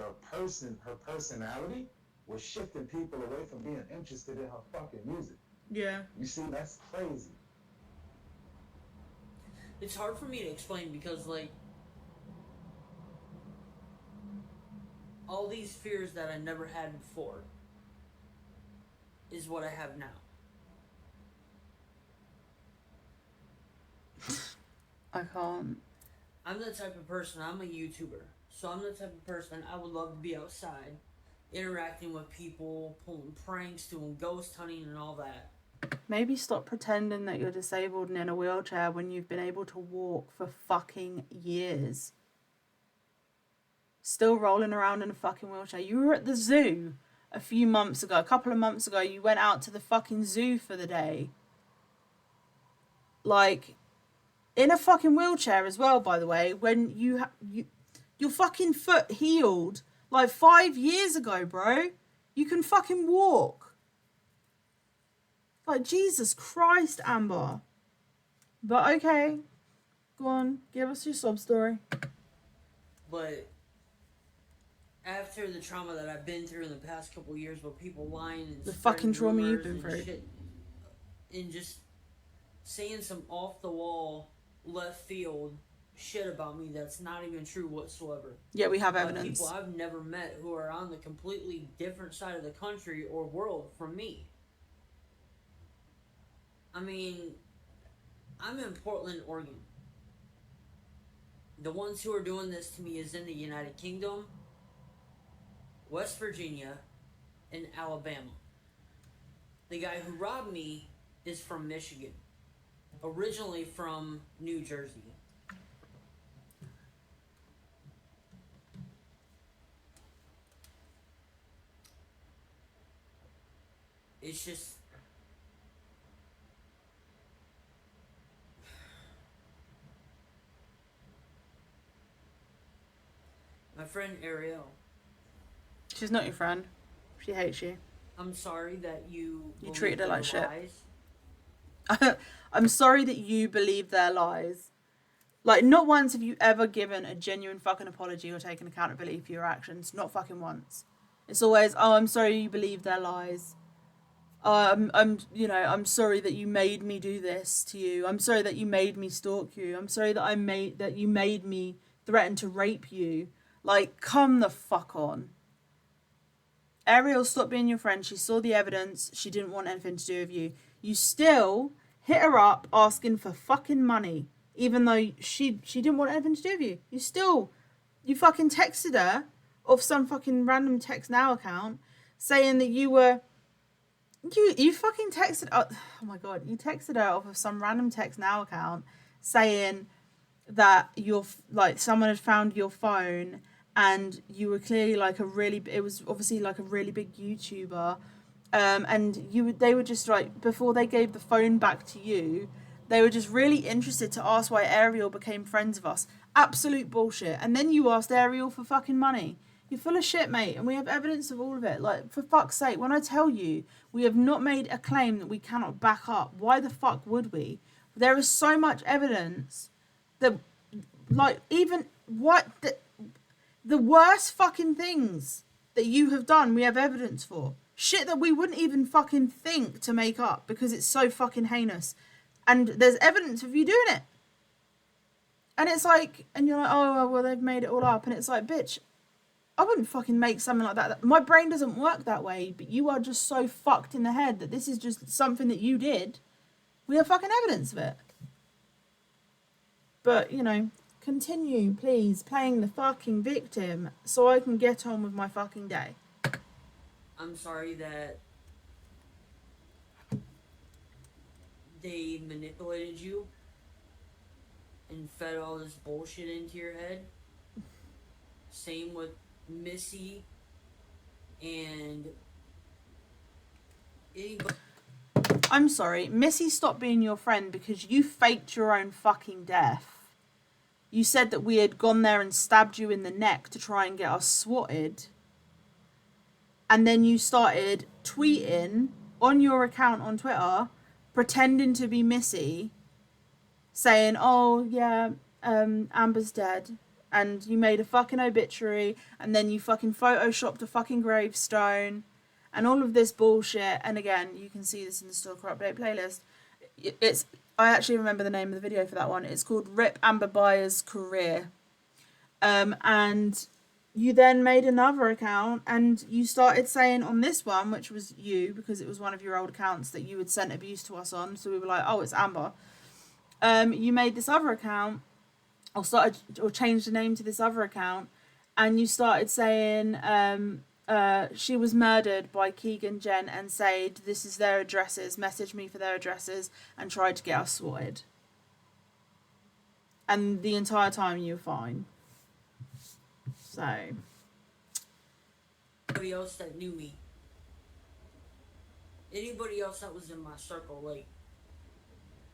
personality was shifting people away from being interested in her fucking music. Yeah. You see, that's crazy. It's hard for me to explain because, like, all these fears that I never had before is what I have now. I can't. I'm the type of person, I'm a YouTuber, so I'm the type of person I would love to be outside, interacting with people, pulling pranks, doing ghost hunting and all that. Maybe stop pretending that you're disabled and in a wheelchair when you've been able to walk for fucking years. Still rolling around in a fucking wheelchair. You were at the zoo a couple of months ago, you went out to the fucking zoo for the day. Like, in a fucking wheelchair as well, by the way, when your fucking foot healed like 5 years ago, bro. You can fucking walk. Like, Jesus Christ, Amber. But okay. Go on, give us your sob story. But after the trauma that I've been through in the past couple years with people lying and The fucking trauma you've rumors been and through. shit, and just saying some off the wall, left field shit about me that's not even true whatsoever. Yeah, we have By evidence. people I've never met who are on the completely different side of the country or world from me. I mean, I'm in Portland, Oregon. The ones who are doing this to me is in the United Kingdom, West Virginia, and Alabama. The guy who robbed me is from Michigan, originally from New Jersey. It's just... My friend Ariel. She's not your friend. She hates you. I'm sorry that you treated her like shit. Lies. I'm sorry that you believe their lies. Like, not once have you ever given a genuine fucking apology or taken accountability for your actions. Not fucking once. It's always, oh, I'm sorry you believe their lies. I'm sorry that you made me do this to you. I'm sorry that you made me stalk you. I'm sorry that you made me threaten to rape you. Like, come the fuck on. Ariel stopped being your friend. She saw the evidence. She didn't want anything to do with you. You still hit her up asking for fucking money, even though she didn't want anything to do with you. You fucking texted her off some fucking random Text Now account saying that you fucking texted, oh my God, you texted her off of some random Text Now account saying that someone had found your phone and you were clearly it was obviously like a really big YouTuber, and they were just like, before they gave the phone back to you, they were just really interested to ask why Ariel became friends with us. Absolute bullshit. And then you asked Ariel for fucking money. You're full of shit, mate, and we have evidence of all of it. Like, for fuck's sake, when I tell you we have not made a claim that we cannot back up, why the fuck would we? There is so much evidence that, like, even the worst fucking things that you have done, we have evidence for. Shit that we wouldn't even fucking think to make up because it's so fucking heinous. And there's evidence of you doing it. And it's like, and you're like, oh, well, they've made it all up. And it's like, bitch, I wouldn't fucking make something like that. My brain doesn't work that way, but you are just so fucked in the head that this is just something that you did. We have fucking evidence of it. But, continue, please, playing the fucking victim so I can get on with my fucking day. I'm sorry that they manipulated you and fed all this bullshit into your head. Same with Missy and Anybody I'm sorry, Missy stopped being your friend because you faked your own fucking death. You said that we had gone there and stabbed you in the neck to try and get us swatted. And then you started tweeting on your account on Twitter, pretending to be Missy, saying, oh, yeah, Amber's dead. And you made a fucking obituary, and then you fucking photoshopped a fucking gravestone, and all of this bullshit. And again, you can see this in the Stalker Update playlist. I actually remember the name of the video for that one. It's called Rip Amber Byers' Career. And you then made another account and you started saying on this one, which was you, because it was one of your old accounts that you had sent abuse to us on. So we were like, oh, it's Amber. You made this other account or changed the name to this other account, and you started saying she was murdered by Keegan, Jenn, and Sade. This is their addresses. Message me for their addresses, and tried to get us swatted. And the entire time you were fine. So. anybody else that knew me, anybody else that was in my circle, like,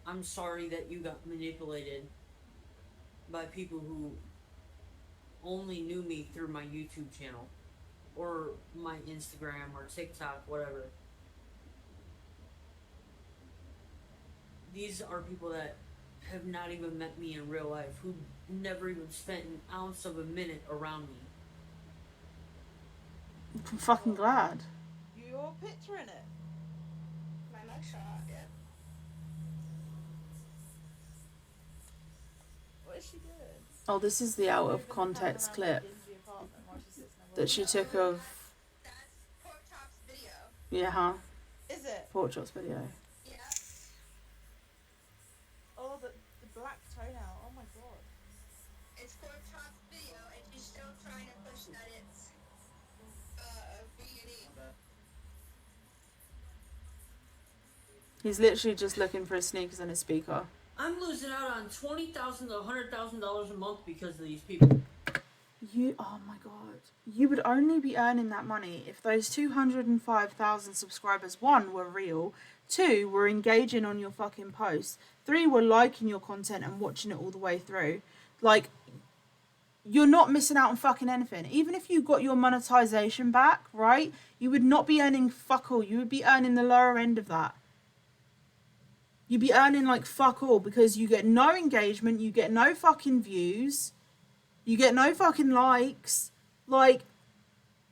I'm sorry that you got manipulated by people who only knew me through my YouTube channel or my Instagram or TikTok, whatever. These are people that have not even met me in real life, who never even spent an ounce of a minute around me. I'm fucking glad. Your picture in it. My mugshot, yeah. What is she doing? Oh, this is the out of context clip that she took of. That's Pork Chop's video. Yeah, huh? Is it? Pork Chop's video. Yeah. Oh, the black toenail. Oh my god. It's Pork Chop's video, and she's still trying to push that it's vegan. He's literally just looking for his sneakers and his speaker. I'm losing out on $20,000 to $100,000 a month because of these people. Oh my god. You would only be earning that money if those 205,000 subscribers, 1, were real, 2, were engaging on your fucking posts, 3, were liking your content and watching it all the way through. Like, you're not missing out on fucking anything. Even if you got your monetization back, right, you would not be earning fuck all. You would be earning the lower end of that. You'd be earning like fuck all because you get no engagement, you get no fucking views, you get no fucking likes. Like,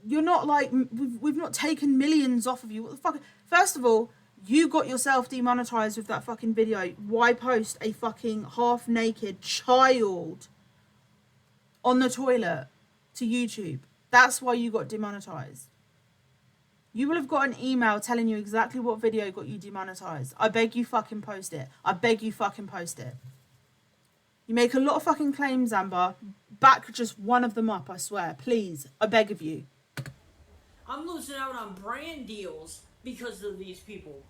you're not like, we've not taken millions off of you. What the fuck? First of all, you got yourself demonetized with that fucking video. Why post a fucking half naked child on the toilet to YouTube? That's why you got demonetized. You will have got an email telling you exactly what video got you demonetized. I beg you fucking post it. I beg you fucking post it. You make a lot of fucking claims, Amber. Back just one of them up, I swear. Please. I beg of you. I'm losing out on brand deals because of these people.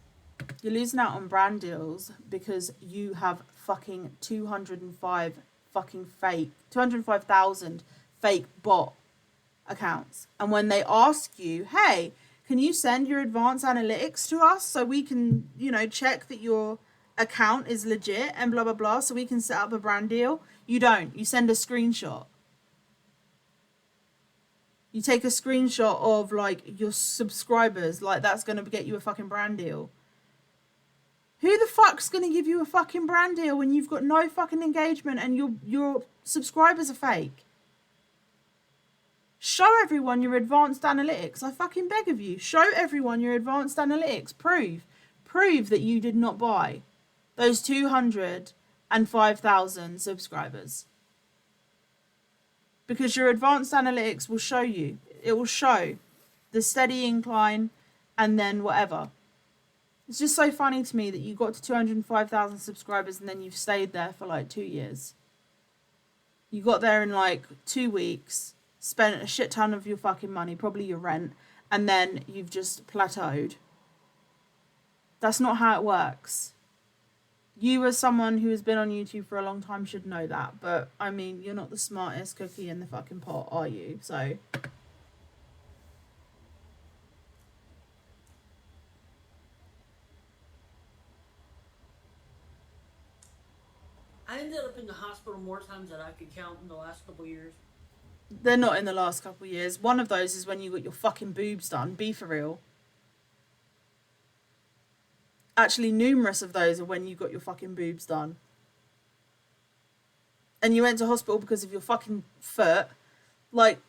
You're losing out on brand deals because you have fucking 205,000 fake bot accounts. And when they ask you, hey, can you send your advanced analytics to us so we can, check that your account is legit and blah, blah, blah, so we can set up a brand deal? You don't. You send a screenshot. You take a screenshot of, like, your subscribers. Like, that's going to get you a fucking brand deal. Who the fuck's going to give you a fucking brand deal when you've got no fucking engagement and your subscribers are fake? Show everyone your advanced analytics. I fucking beg of you. Show everyone your advanced analytics. Prove that you did not buy those 205,000 subscribers. Because your advanced analytics will show you. It will show the steady incline and then whatever. It's just so funny to me that you got to 205,000 subscribers and then you've stayed there for like 2 years. You got there in like 2 weeks, spent a shit ton of your fucking money, probably your rent, and then you've just plateaued. That's not how it works. You, as someone who has been on YouTube for a long time, should know that. But, I mean, you're not the smartest cookie in the fucking pot, are you? So... I ended up in the hospital more times than I could count in the last couple years. They're not in the last couple of years. One of those is when you got your fucking boobs done. Be for real. Actually, numerous of those are when you got your fucking boobs done. And you went to hospital because of your fucking foot. Like,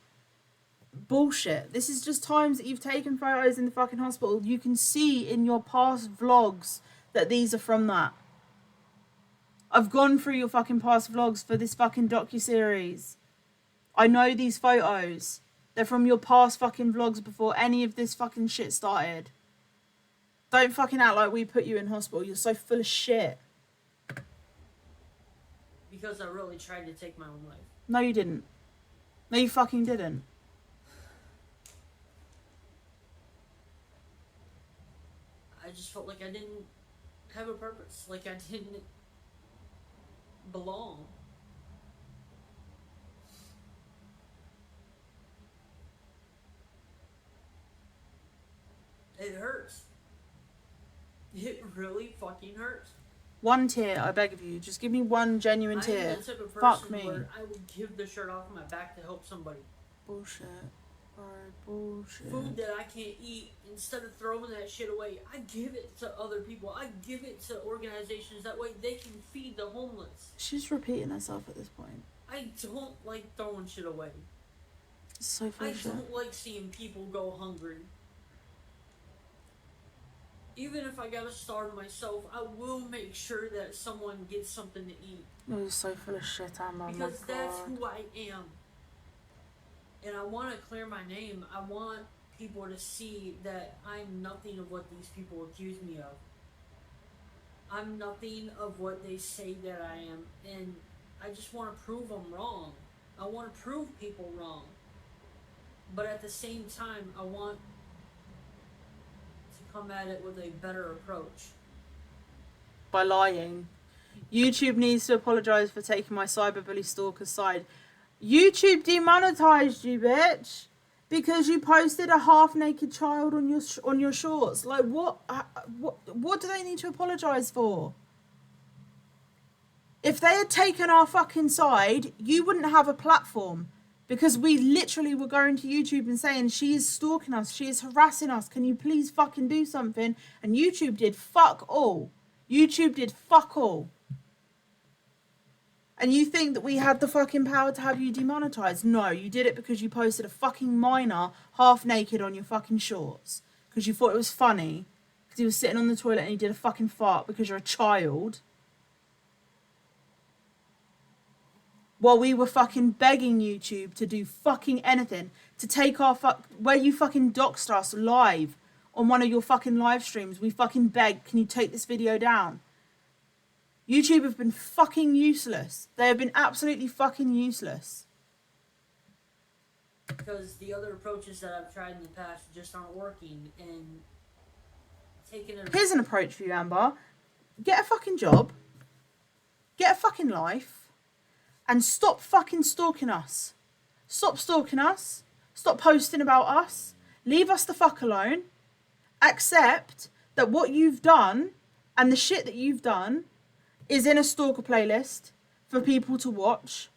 bullshit. This is just times that you've taken photos in the fucking hospital. You can see in your past vlogs that these are from that. I've gone through your fucking past vlogs for this fucking docuseries. I know these photos. They're from your past fucking vlogs before any of this fucking shit started. Don't fucking act like we put you in hospital. You're so full of shit. Because I really tried to take my own life. No, you didn't. No, you fucking didn't. I just felt like I didn't have a purpose. Like I didn't belong. It hurts. It really fucking hurts. One tear, I beg of you. Just give me one genuine tear. I'm the type of person Fuck me. where I would give the shirt off my back to help somebody. Bullshit. Alright, bullshit. Food that I can't eat, instead of throwing that shit away, I give it to other people. I give it to organizations. That way they can feed the homeless. She's repeating herself at this point. I don't like throwing shit away. It's so full I of shit. don't like seeing people go hungry. Even if I gotta starve myself, I will make sure that someone gets something to eat. You're so full of shit, Amber. Oh my Because that's God. who I am. And I want to clear my name. I want people to see that I'm nothing of what these people accuse me of. I'm nothing of what they say that I am. And I just want to prove them wrong. I want to prove people wrong. But at the same time, I want to come at it with a better approach. By lying. YouTube needs to apologise for taking my cyberbully stalker's side. YouTube demonetized you, bitch, because you posted a half-naked child on your shorts. Like, what do they need to apologise for? If they had taken our fucking side, you wouldn't have a platform, because we literally were going to YouTube and saying, she is stalking us, she is harassing us, can you please fucking do something? And YouTube did fuck all. YouTube did fuck all. And you think that we had the fucking power to have you demonetized? No, you did it because you posted a fucking minor half naked on your fucking shorts. Because you thought it was funny. Because he was sitting on the toilet and he did a fucking fart because you're a child. While we were fucking begging YouTube to do fucking anything. To take our where you fucking doxed us live on one of your fucking live streams. We fucking begged, can you take this video down? YouTube have been fucking useless. They have been absolutely fucking useless. Because the other approaches that I've tried in the past just aren't working. And taking it... Here's an approach for you, Amber. Get a fucking job. Get a fucking life. And stop fucking stalking us. Stop stalking us. Stop posting about us. Leave us the fuck alone. Accept that what you've done and the shit that you've done is in a stalker playlist for people to watch.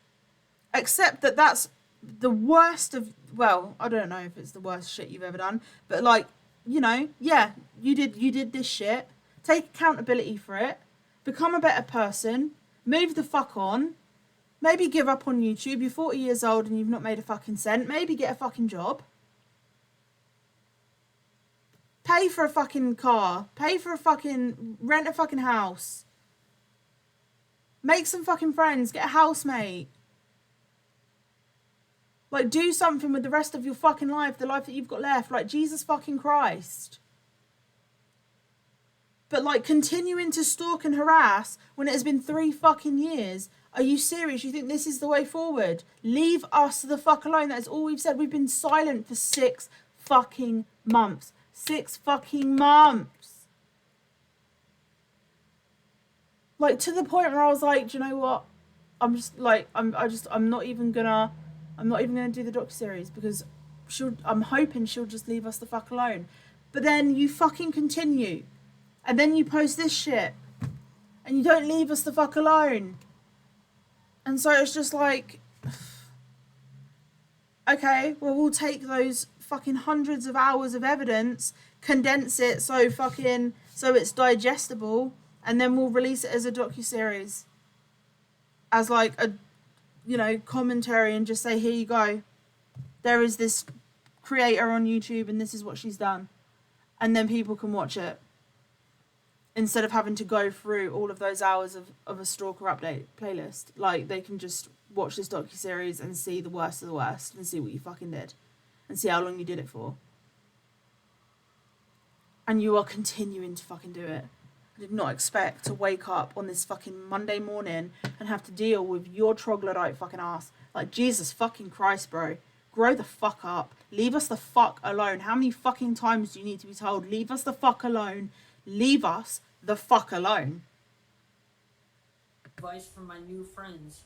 Accept that that's the worst of, well, I don't know if it's the worst shit you've ever done, but like, you know, yeah, you did this shit. Take accountability for it. Become a better person. Move the fuck on. Maybe give up on YouTube. You're 40 years old and you've not made a fucking cent. Maybe get a fucking job. Pay for a fucking car. Pay for a fucking, rent a fucking house. Make some fucking friends. Get a housemate. Like, do something with the rest of your fucking life. The life that you've got left. Like, Jesus fucking Christ. But, like, continuing to stalk and harass when it has been 3 fucking years. Are you serious? You think this is the way forward? Leave us the fuck alone. That is all we've said. We've been silent for 6 fucking months. 6 fucking months. Like, to the point where I was like, do you know what? I'm just like, I'm not even gonna do the docuseries because I'm hoping she'll just leave us the fuck alone. But then you fucking continue. And then you post this shit. And you don't leave us the fuck alone. And so it's just like, okay, well, we'll take those fucking hundreds of hours of evidence, condense it so it's digestible, and then we'll release it as a docuseries, as like a, commentary, and just say, here you go. There is this creator on YouTube, and this is what she's done, and then people can watch it instead of having to go through all of those hours of a Stalker update playlist. Like, they can just watch this docuseries and see the worst of the worst and see what you fucking did and see how long you did it for. And you are continuing to fucking do it. I did not expect to wake up on this fucking Monday morning and have to deal with your troglodyte fucking ass. Like, Jesus fucking Christ, bro. Grow the fuck up. Leave us the fuck alone. How many fucking times do you need to be told, leave us the fuck alone? Leave us the fuck alone. Advice from my new friends.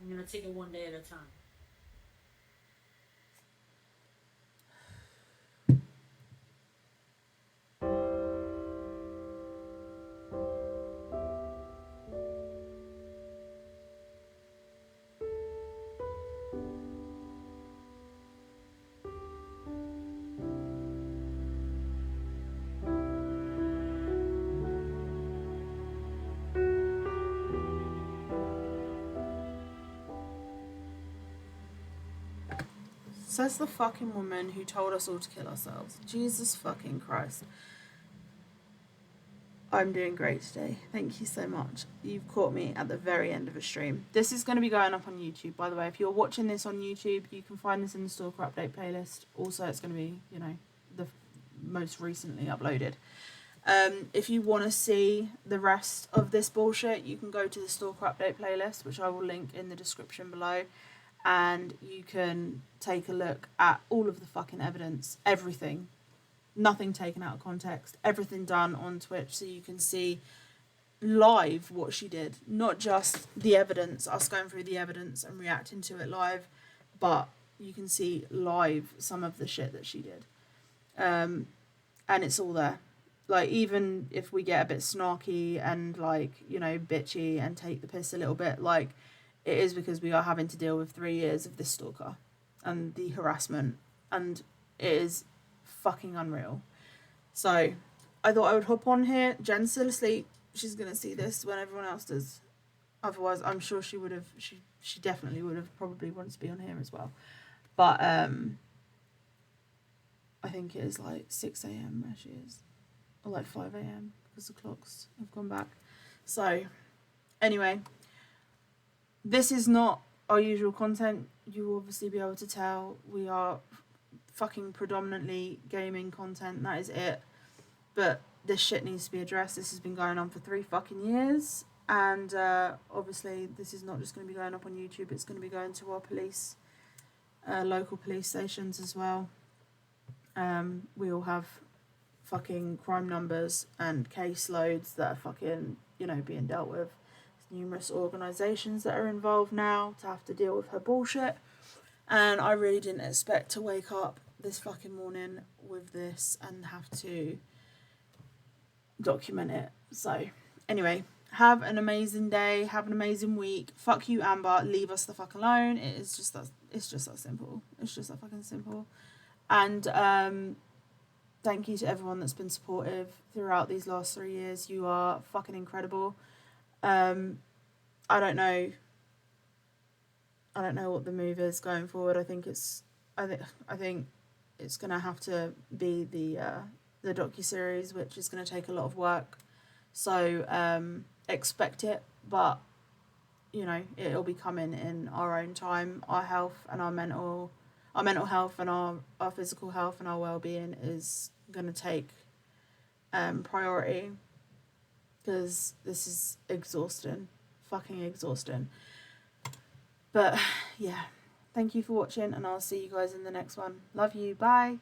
I'm gonna take it one day at a time. Says the fucking woman who told us all to kill ourselves. Jesus fucking Christ. I'm doing great today. Thank you so much. You've caught me at the very end of a stream. This is going to be going up on YouTube, by the way. If you're watching this on YouTube, you can find this in the Stalker update playlist. Also, it's going to be, the most recently uploaded. If you want to see the rest of this bullshit, you can go to the Stalker update playlist, which I will link in the description below. And you can take a look at all of the fucking evidence, everything, nothing taken out of context, everything done on Twitch, so you can see live what she did, not just the evidence, us going through the evidence and reacting to it live, but you can see live some of the shit that she did. And it's all there. Like, even if we get a bit snarky and, like, bitchy and take the piss a little bit, like, it is because we are having to deal with 3 years of this stalker and the harassment, and it is fucking unreal. So I thought I would hop on here. Jen's still asleep. She's gonna see this when everyone else does. Otherwise, I'm sure she would have. She definitely would have probably wanted to be on here as well. But I think it is like 6 a.m. where she is, or like 5 a.m. because the clocks have gone back. So anyway. This is not our usual content. You will obviously be able to tell. We are fucking predominantly gaming content. That is it. But this shit needs to be addressed. This has been going on for 3 fucking years. And obviously this is not just going to be going up on YouTube. It's going to be going to our police, local police stations as well. We all have fucking crime numbers and caseloads that are fucking, being dealt with. Numerous organisations that are involved now to have to deal with her bullshit, and I really didn't expect to wake up this fucking morning with this and have to document it. So anyway, have an amazing day, have an amazing week. Fuck you, Amber, leave us the fuck alone. It's just that simple. It's just that fucking simple. And thank you to everyone that's been supportive throughout these last 3 years. You are fucking incredible. I don't know what the move is going forward. I think it's gonna have to be the docuseries, which is gonna take a lot of work. So expect it, but it'll be coming in our own time. Our health and our mental health and our physical health and our well-being is gonna take priority, because this is exhausting. Fucking exhausting. But yeah, thank you for watching, and I'll see you guys in the next one. Love you. Bye.